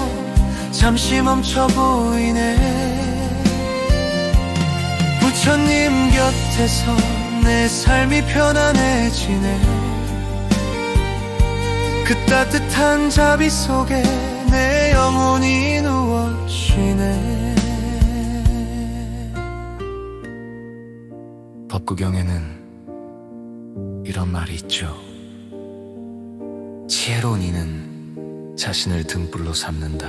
잠시 멈춰 보이네. 부처님 곁에서 내 삶이 편안해지네. 그 따뜻한 자비 속에 내 영혼이 누워쉬네. 법구경에는 이런 말이 있죠. 지혜로운 이는 자신을 등불로 삼는다.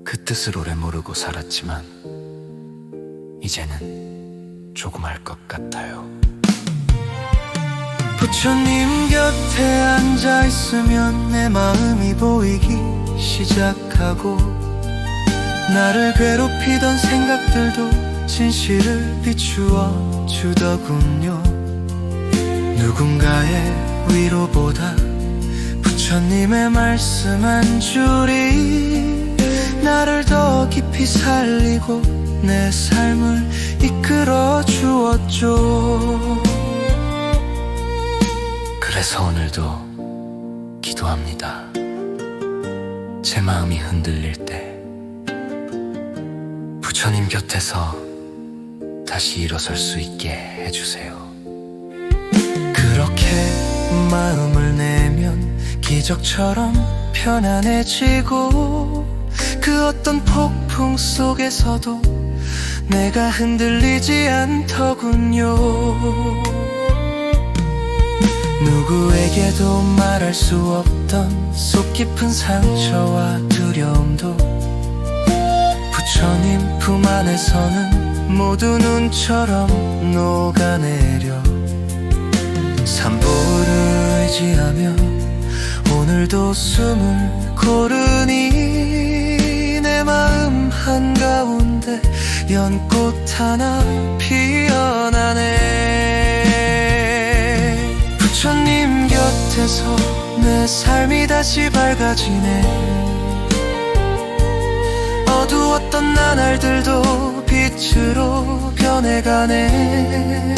그 뜻을 오래 모르고 살았지만 이제는 조금 알 것 같아요. 부처님 곁에 앉아있으면 내 마음이 보이기 시작하고 나를 괴롭히던 생각들도 진실을 비추어 주더군요. 누군가의 위로보다 부처님의 말씀 한 줄이 나를 더 깊이 살리고 내 삶을 이끌어 주었죠. 그래서 오늘도 기도합니다. 제 마음이 흔들릴 때 부처님 곁에서 다시 일어설 수 있게 해주세요. 그렇게 마음을 내면 기적처럼 편안해지고 그 어떤 폭풍 속에서도 내가 흔들리지 않더군요. 누구에게도 말할 수 없던 속 깊은 상처와 두려움도 부처님 품 안에서는 모두 눈처럼 녹아내려 삼보를 의지하며 오늘도 숨을 고르니 내 마음 한가운데 연꽃 하나 피어나네. 부처님 곁에서 내 삶이 다시 밝아지네. 어두웠던 나날들도 빛으로 변해가네.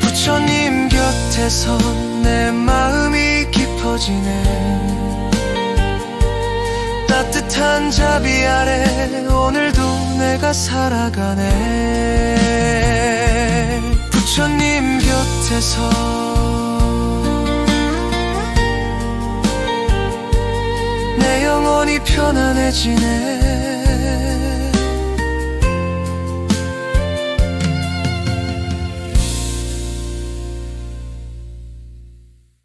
부처님 곁에서 내 마음이 깊어지네. 따뜻한 자비 아래 오늘도 내가 살아가네. 부처님 곁에서 내 영혼이 편안해지네.